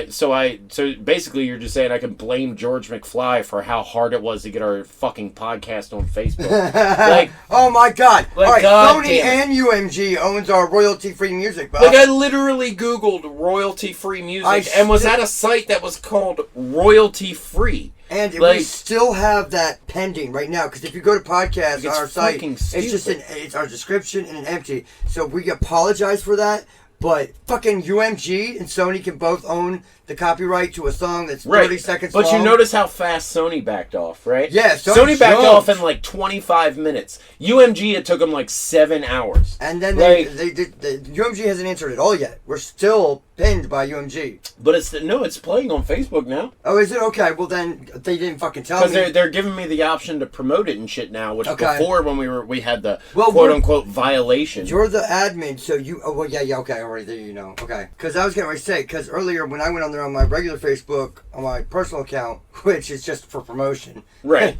so basically you're just saying I can blame George McFly for how hard it was to get our fucking podcast on Facebook. Like, oh my God! Like, all right, God Sony and UMG owns our royalty-free music. Bob. Like, I literally Googled royalty-free music and was at a site that was called royalty-free. And we still have that pending right now, because if you go to podcast on our site, it's just it's our description and an empty. So we apologize for that, but fucking UMG and Sony can both own the copyright to a song that's 30 seconds long. But you notice how fast Sony backed off, right? Yeah, Sony backed off in like 25 minutes. UMG, it took them like 7 hours. And then UMG hasn't answered at all yet. We're still pinned by UMG. But it's playing on Facebook now. Oh, is it? Okay, well then they didn't fucking tell me. Because they're giving me the option to promote it and shit now, which before when we had the quote-unquote violation. You're the admin, so you... Oh, well, yeah, okay, already there you know. Okay. Because I was getting ready to say, because earlier when I went on there on my regular Facebook, on my personal account, which is just for promotion. Right.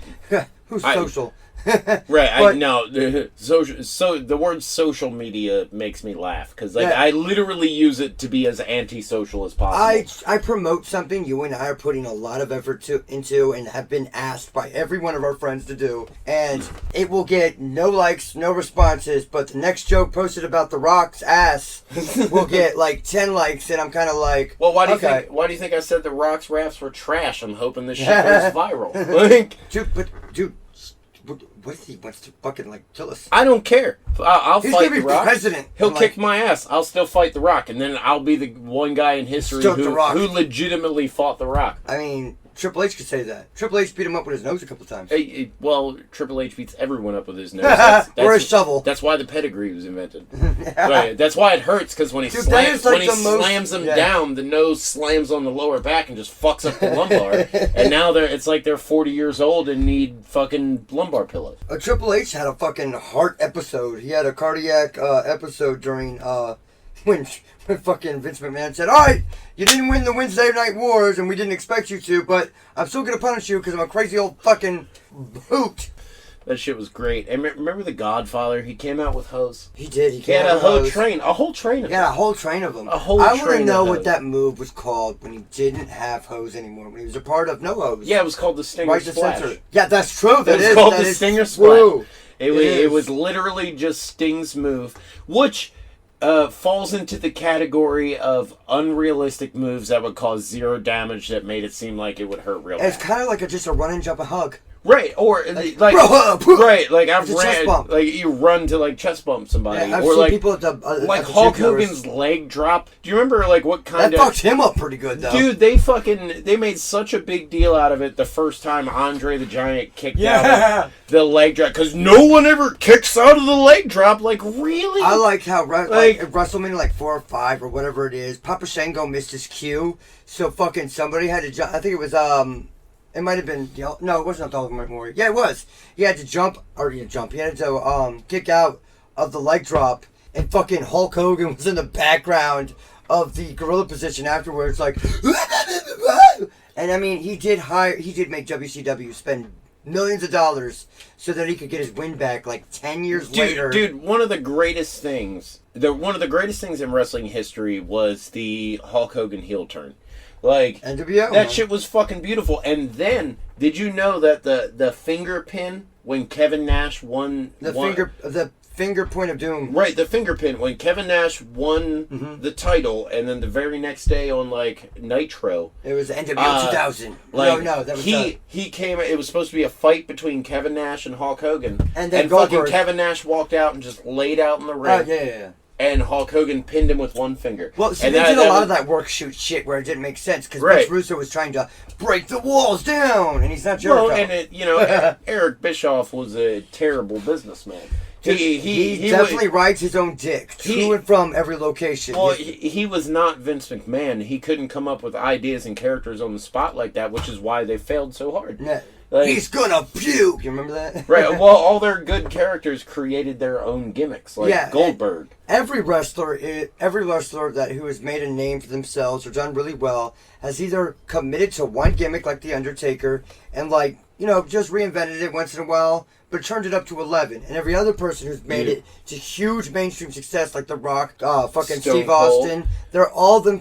Who's social? Right, but, I know. So the word social media makes me laugh because I literally use it to be as antisocial as possible. I promote something you and I are putting a lot of effort into and have been asked by every one of our friends to do, and it will get no likes, no responses, but the next joke posted about The Rock's ass will get like 10 likes, and I'm kind of like, well, why do you think I said The Rock's raps were trash? I'm hoping this shit goes viral. Like, dude. What if he wants to fucking like kill us? I don't care. I'll He's fight gonna be The Rock. President. He'll kick my ass. I'll still fight The Rock, and then I'll be the one guy in history who legitimately fought The Rock. I mean, Triple H could say that. Triple H beat him up with his nose a couple times. Well, Triple H beats everyone up with his nose. Or a shovel. That's why the pedigree was invented. Right. That's why it hurts, because when he slams them down, the nose slams on the lower back and just fucks up the lumbar. And now it's like they're 40 years old and need fucking lumbar pillows. Triple H had a fucking heart episode. He had a cardiac episode during when fucking Vince McMahon said, alright, you didn't win the Wednesday Night Wars and we didn't expect you to, but I'm still gonna punish you because I'm a crazy old fucking hoot. That shit was great. And remember The Godfather? He came out with hoes. He did. He had a whole train of them. Yeah, a whole train of them. I want to know what that move was called when he didn't have hose anymore. When he was a part of no hose. Yeah, it was called the Stinger Splash. Yeah, that's true. It was called the Stinger Splash. It was literally just Sting's move, which falls into the category of unrealistic moves that would cause zero damage that made it seem like it would hurt real bad. It's kind of like just a run and jump and hug. Right, or right, like I've ran, like you run to like chest bump somebody, yeah, I've or seen like people at like Hulk Hogan's leg drop. Do you remember like what kind that fucked him up pretty good though? Dude, they made such a big deal out of it the first time Andre the Giant kicked out of the leg drop, because no one ever kicks out of the leg drop. Like, really? I like how like WrestleMania like 4 or 5 or whatever it is, Papa Shango missed his cue, so fucking somebody had to jump. I think it was it might have been, no, it wasn't the Ultimate Warrior. Yeah, it was. He had to He had to kick out of the leg drop, and fucking Hulk Hogan was in the background of the gorilla position afterwards, like, and I mean, he did make WCW spend millions of dollars so that he could get his win back like 10 years later. Dude, one of the greatest things in wrestling history was the Hulk Hogan heel turn. Like, NWO, that shit was fucking beautiful. And then, did you know that the finger pin when Kevin Nash won the finger point of doom? Right, the finger pin when Kevin Nash won the title, and then the very next day on like Nitro, it was NWO 2000. Like, no, that was he came. It was supposed to be a fight between Kevin Nash and Hulk Hogan, and then fucking Kevin Nash walked out and just laid out in the ring. Oh yeah. And Hulk Hogan pinned him with one finger. Well, see, they did a lot of that work shoot shit where it didn't make sense because Vince Russo was trying to break the walls down, and he's not Jericho. Well, and Eric Bischoff was a terrible businessman. He definitely rides his own dick to and from every location. Well, he was not Vince McMahon. He couldn't come up with ideas and characters on the spot like that, which is why they failed so hard. Yeah. Like, he's gonna puke. You remember that? Right. Well, all their good characters created their own gimmicks, like Goldberg. Every wrestler that who has made a name for themselves or done really well has either committed to one gimmick, like The Undertaker, and just reinvented it once in a while, but turned it up to 11. And every other person who's made it to huge mainstream success, like The Rock, fucking Steve Austin, they're all their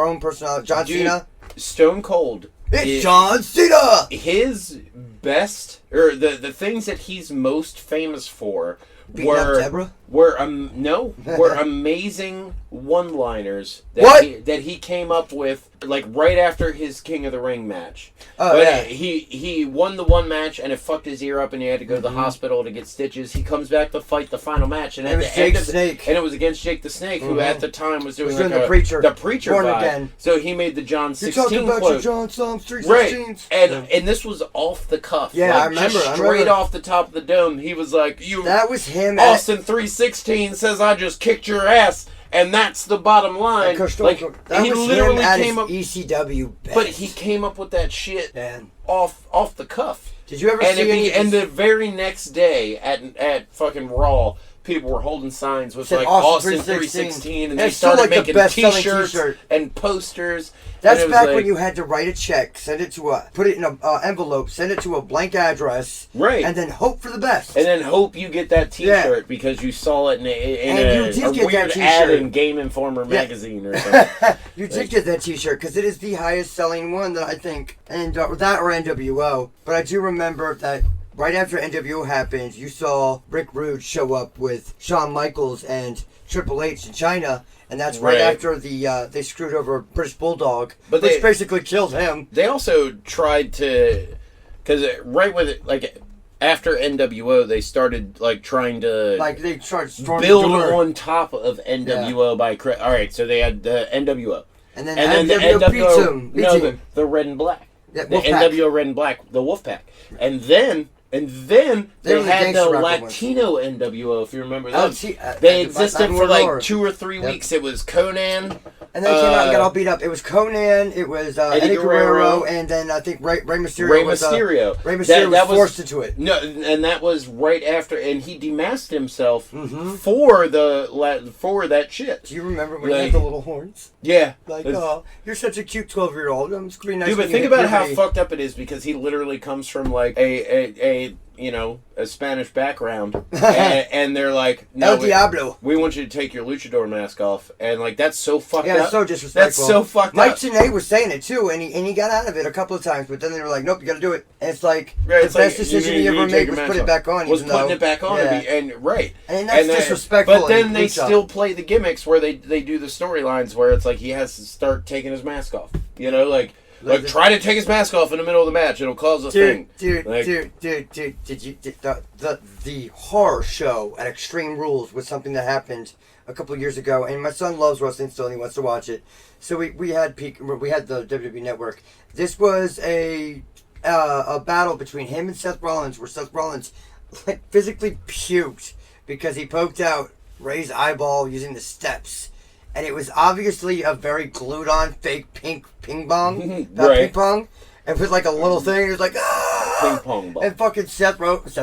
own personality. John Cena. Stone Cold. It's John Cena! His best, or the things that he's most famous for were amazing one-liners that he came up with, like, right after his King of the Ring match. He won the one match, and it fucked his ear up, and he had to go to the hospital to get stitches. He comes back to fight the final match, and at the end of Snake. And it was against Jake the Snake, who at the time was doing the preacher Born vibe. Again. So he made the John 16 quote. You're talking about your John Psalms 3:16. Right, and this was off the cuff. Yeah, like, I remember. Straight off the top of the dome, he was like, That was him. Austin 3:16 says I just kicked your ass. And that's the bottom line. Like, he literally came up ECW best. But he came up with that shit off the cuff. Did you ever see And the very next day at fucking Raw, people were holding signs with like Austin 316 and they started making t-shirts and posters. That's back when you had to write a check, put it in an envelope, send it to a blank address, right, and then hope for the best. And then hope you get that t-shirt because you saw it in a weird ad in Game Informer magazine or something. You did get that t-shirt because it is the highest selling one that I think, and that or NWO. But I do remember that right after NWO happened, you saw Rick Rude show up with Shawn Michaels and Triple H in China. And that's right after they screwed over British Bulldog, which basically killed him. They also tried to, because right with it, like after NWO, they started like trying to build on top of NWO by all right. So they had the NWO, and then the NWO beat him. The Red and Black, the NWO Red and Black, the Wolfpack, and then they had the Latino NWO, if you remember that. They existed for like 2 or 3 weeks. It was Conan. And then he came out and got all beat up. It was Conan, it was Eddie Guerrero, and then I think Rey Mysterio. Rey Mysterio was forced into it. No, and that was right after, and he demasked himself for that shit. Do you remember when he had the little horns? Yeah. Like, oh, you're such a cute 12-year-old. It's going to be nice. Dude, but think about how fucked up it is because he literally comes from like a Spanish background, and they're like, no, El Diablo. We want you to take your luchador mask off, and like that's so fucked up. Yeah, it's so disrespectful. That's so fucked Mike up. Mike Tenay was saying it too, and he got out of it a couple of times, but then they were like, nope, you got to do it. And it's like the best decision he ever made was put it back on. Was putting it back on, and that's disrespectful. But then they still play the gimmicks where they do the storylines where it's like he has to start taking his mask off. Like, try to take his mask off in the middle of the match. It'll cause a thing. Dude, the horror show at Extreme Rules was something that happened a couple of years ago, and my son loves wrestling still, and he wants to watch it. So we had the WWE Network. This was a battle between him and Seth Rollins, where Seth Rollins like physically puked because he poked out Ray's eyeball using the steps. And it was obviously a very glued-on fake ping pong, ping pong. And with like a little thing, it was like, ah! Ping pong ball. And fucking Seth Rollins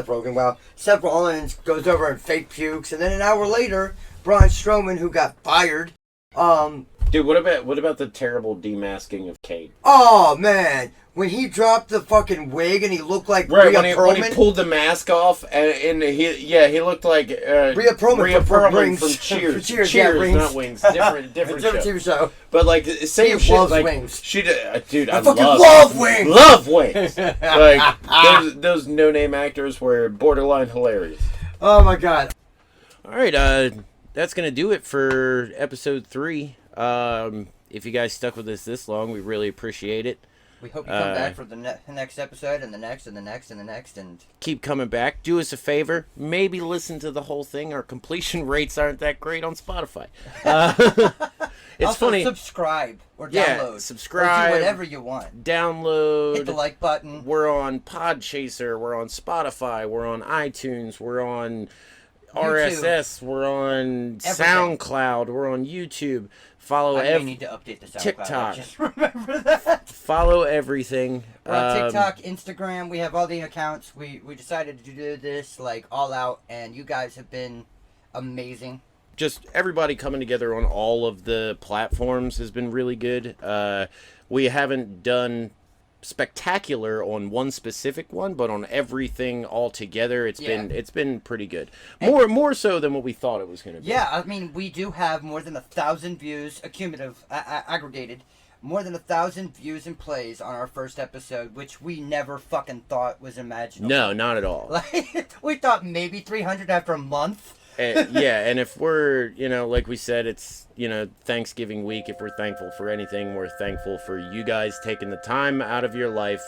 goes over and fake pukes. And then an hour later, Braun Strowman, who got fired. Dude, what about the terrible demasking of Kane? Oh, man. When he dropped the fucking wig and he looked like Rhea Perlman. When he pulled the mask off and he looked like Rhea Perlman from Cheers. Cheers, not Wings. Different TV show. But like same shit. Loves like wings. She did, dude. I fucking love wings. Love wings. Like those no-name actors were borderline hilarious. Oh my god. All right, that's gonna do it for episode 3. If you guys stuck with us this long, we really appreciate it. We hope you come back for the next episode and the next and the next and the next and keep coming back. Do us a favor, maybe listen to the whole thing. Our completion rates aren't that great on Spotify. It's also, funny. Subscribe or download. Yeah, subscribe. Or do whatever you want. Download. Hit the like button. We're on Podchaser. We're on Spotify. We're on iTunes. We're on RSS. We're on everything. SoundCloud. We're on YouTube. Follow I may need to update the SoundCloud. TikTok. Just remember that. Follow everything. We're on TikTok, Instagram. We have all the accounts. We decided to do this like all out, and you guys have been amazing. Just everybody coming together on all of the platforms has been really good. We haven't done spectacular on one specific one, but on everything all together, it's been pretty good. More so than what we thought it was going to be. Yeah, I mean, we do have more than 1,000 views, accumulative, aggregated, more than 1,000 views and plays on our first episode, which we never fucking thought was imaginable. No, not at all. Like, we thought maybe 300 after a month. And if we're, like we said, it's, Thanksgiving week. If we're thankful for anything, we're thankful for you guys taking the time out of your life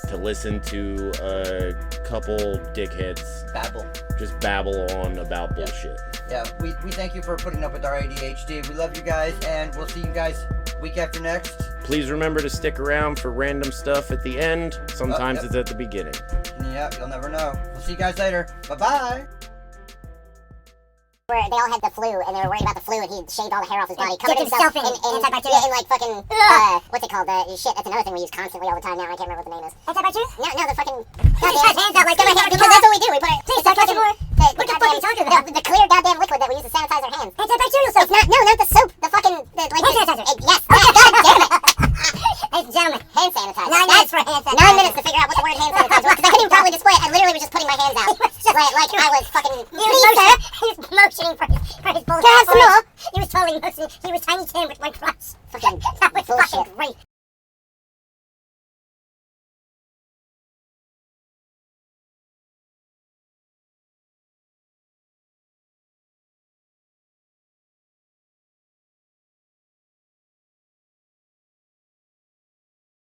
to listen to a couple dickheads just babble on about bullshit. Yeah, we thank you for putting up with our ADHD. We love you guys, and we'll see you guys week after next. Please remember to stick around for random stuff at the end. Sometimes it's at the beginning. Yeah, you'll never know. We'll see you guys later. Bye-bye. Where they all had the flu, and they were worried about the flu, and he shaved all the hair off his body, covered himself in antibacterial, in like fucking, what's it called, shit, that's another thing we use constantly all the time now, I can't remember what the name is. Antibacterial? No, the fucking, goddamn, hands out, like, because that's what we do, we put it, please, don't touch more. What the fuck are you talking about? The clear goddamn liquid that we use to sanitize our hands. Antibacterial soap? Not the soap, the fucking, hand sanitizer. Yes, god damn it. Ladies and gentlemen, hand sanitizer. 9 minutes for hand sanitizer. 9 minutes to figure out what the word hand sanitizer was, because I couldn't even probably display it, I literally was just putting my hands out. Like I was fucking, he was motioning for his bullet. Can I have some more? He was totally motioning. He was Tiny Tim with one crutch. That was fucking great.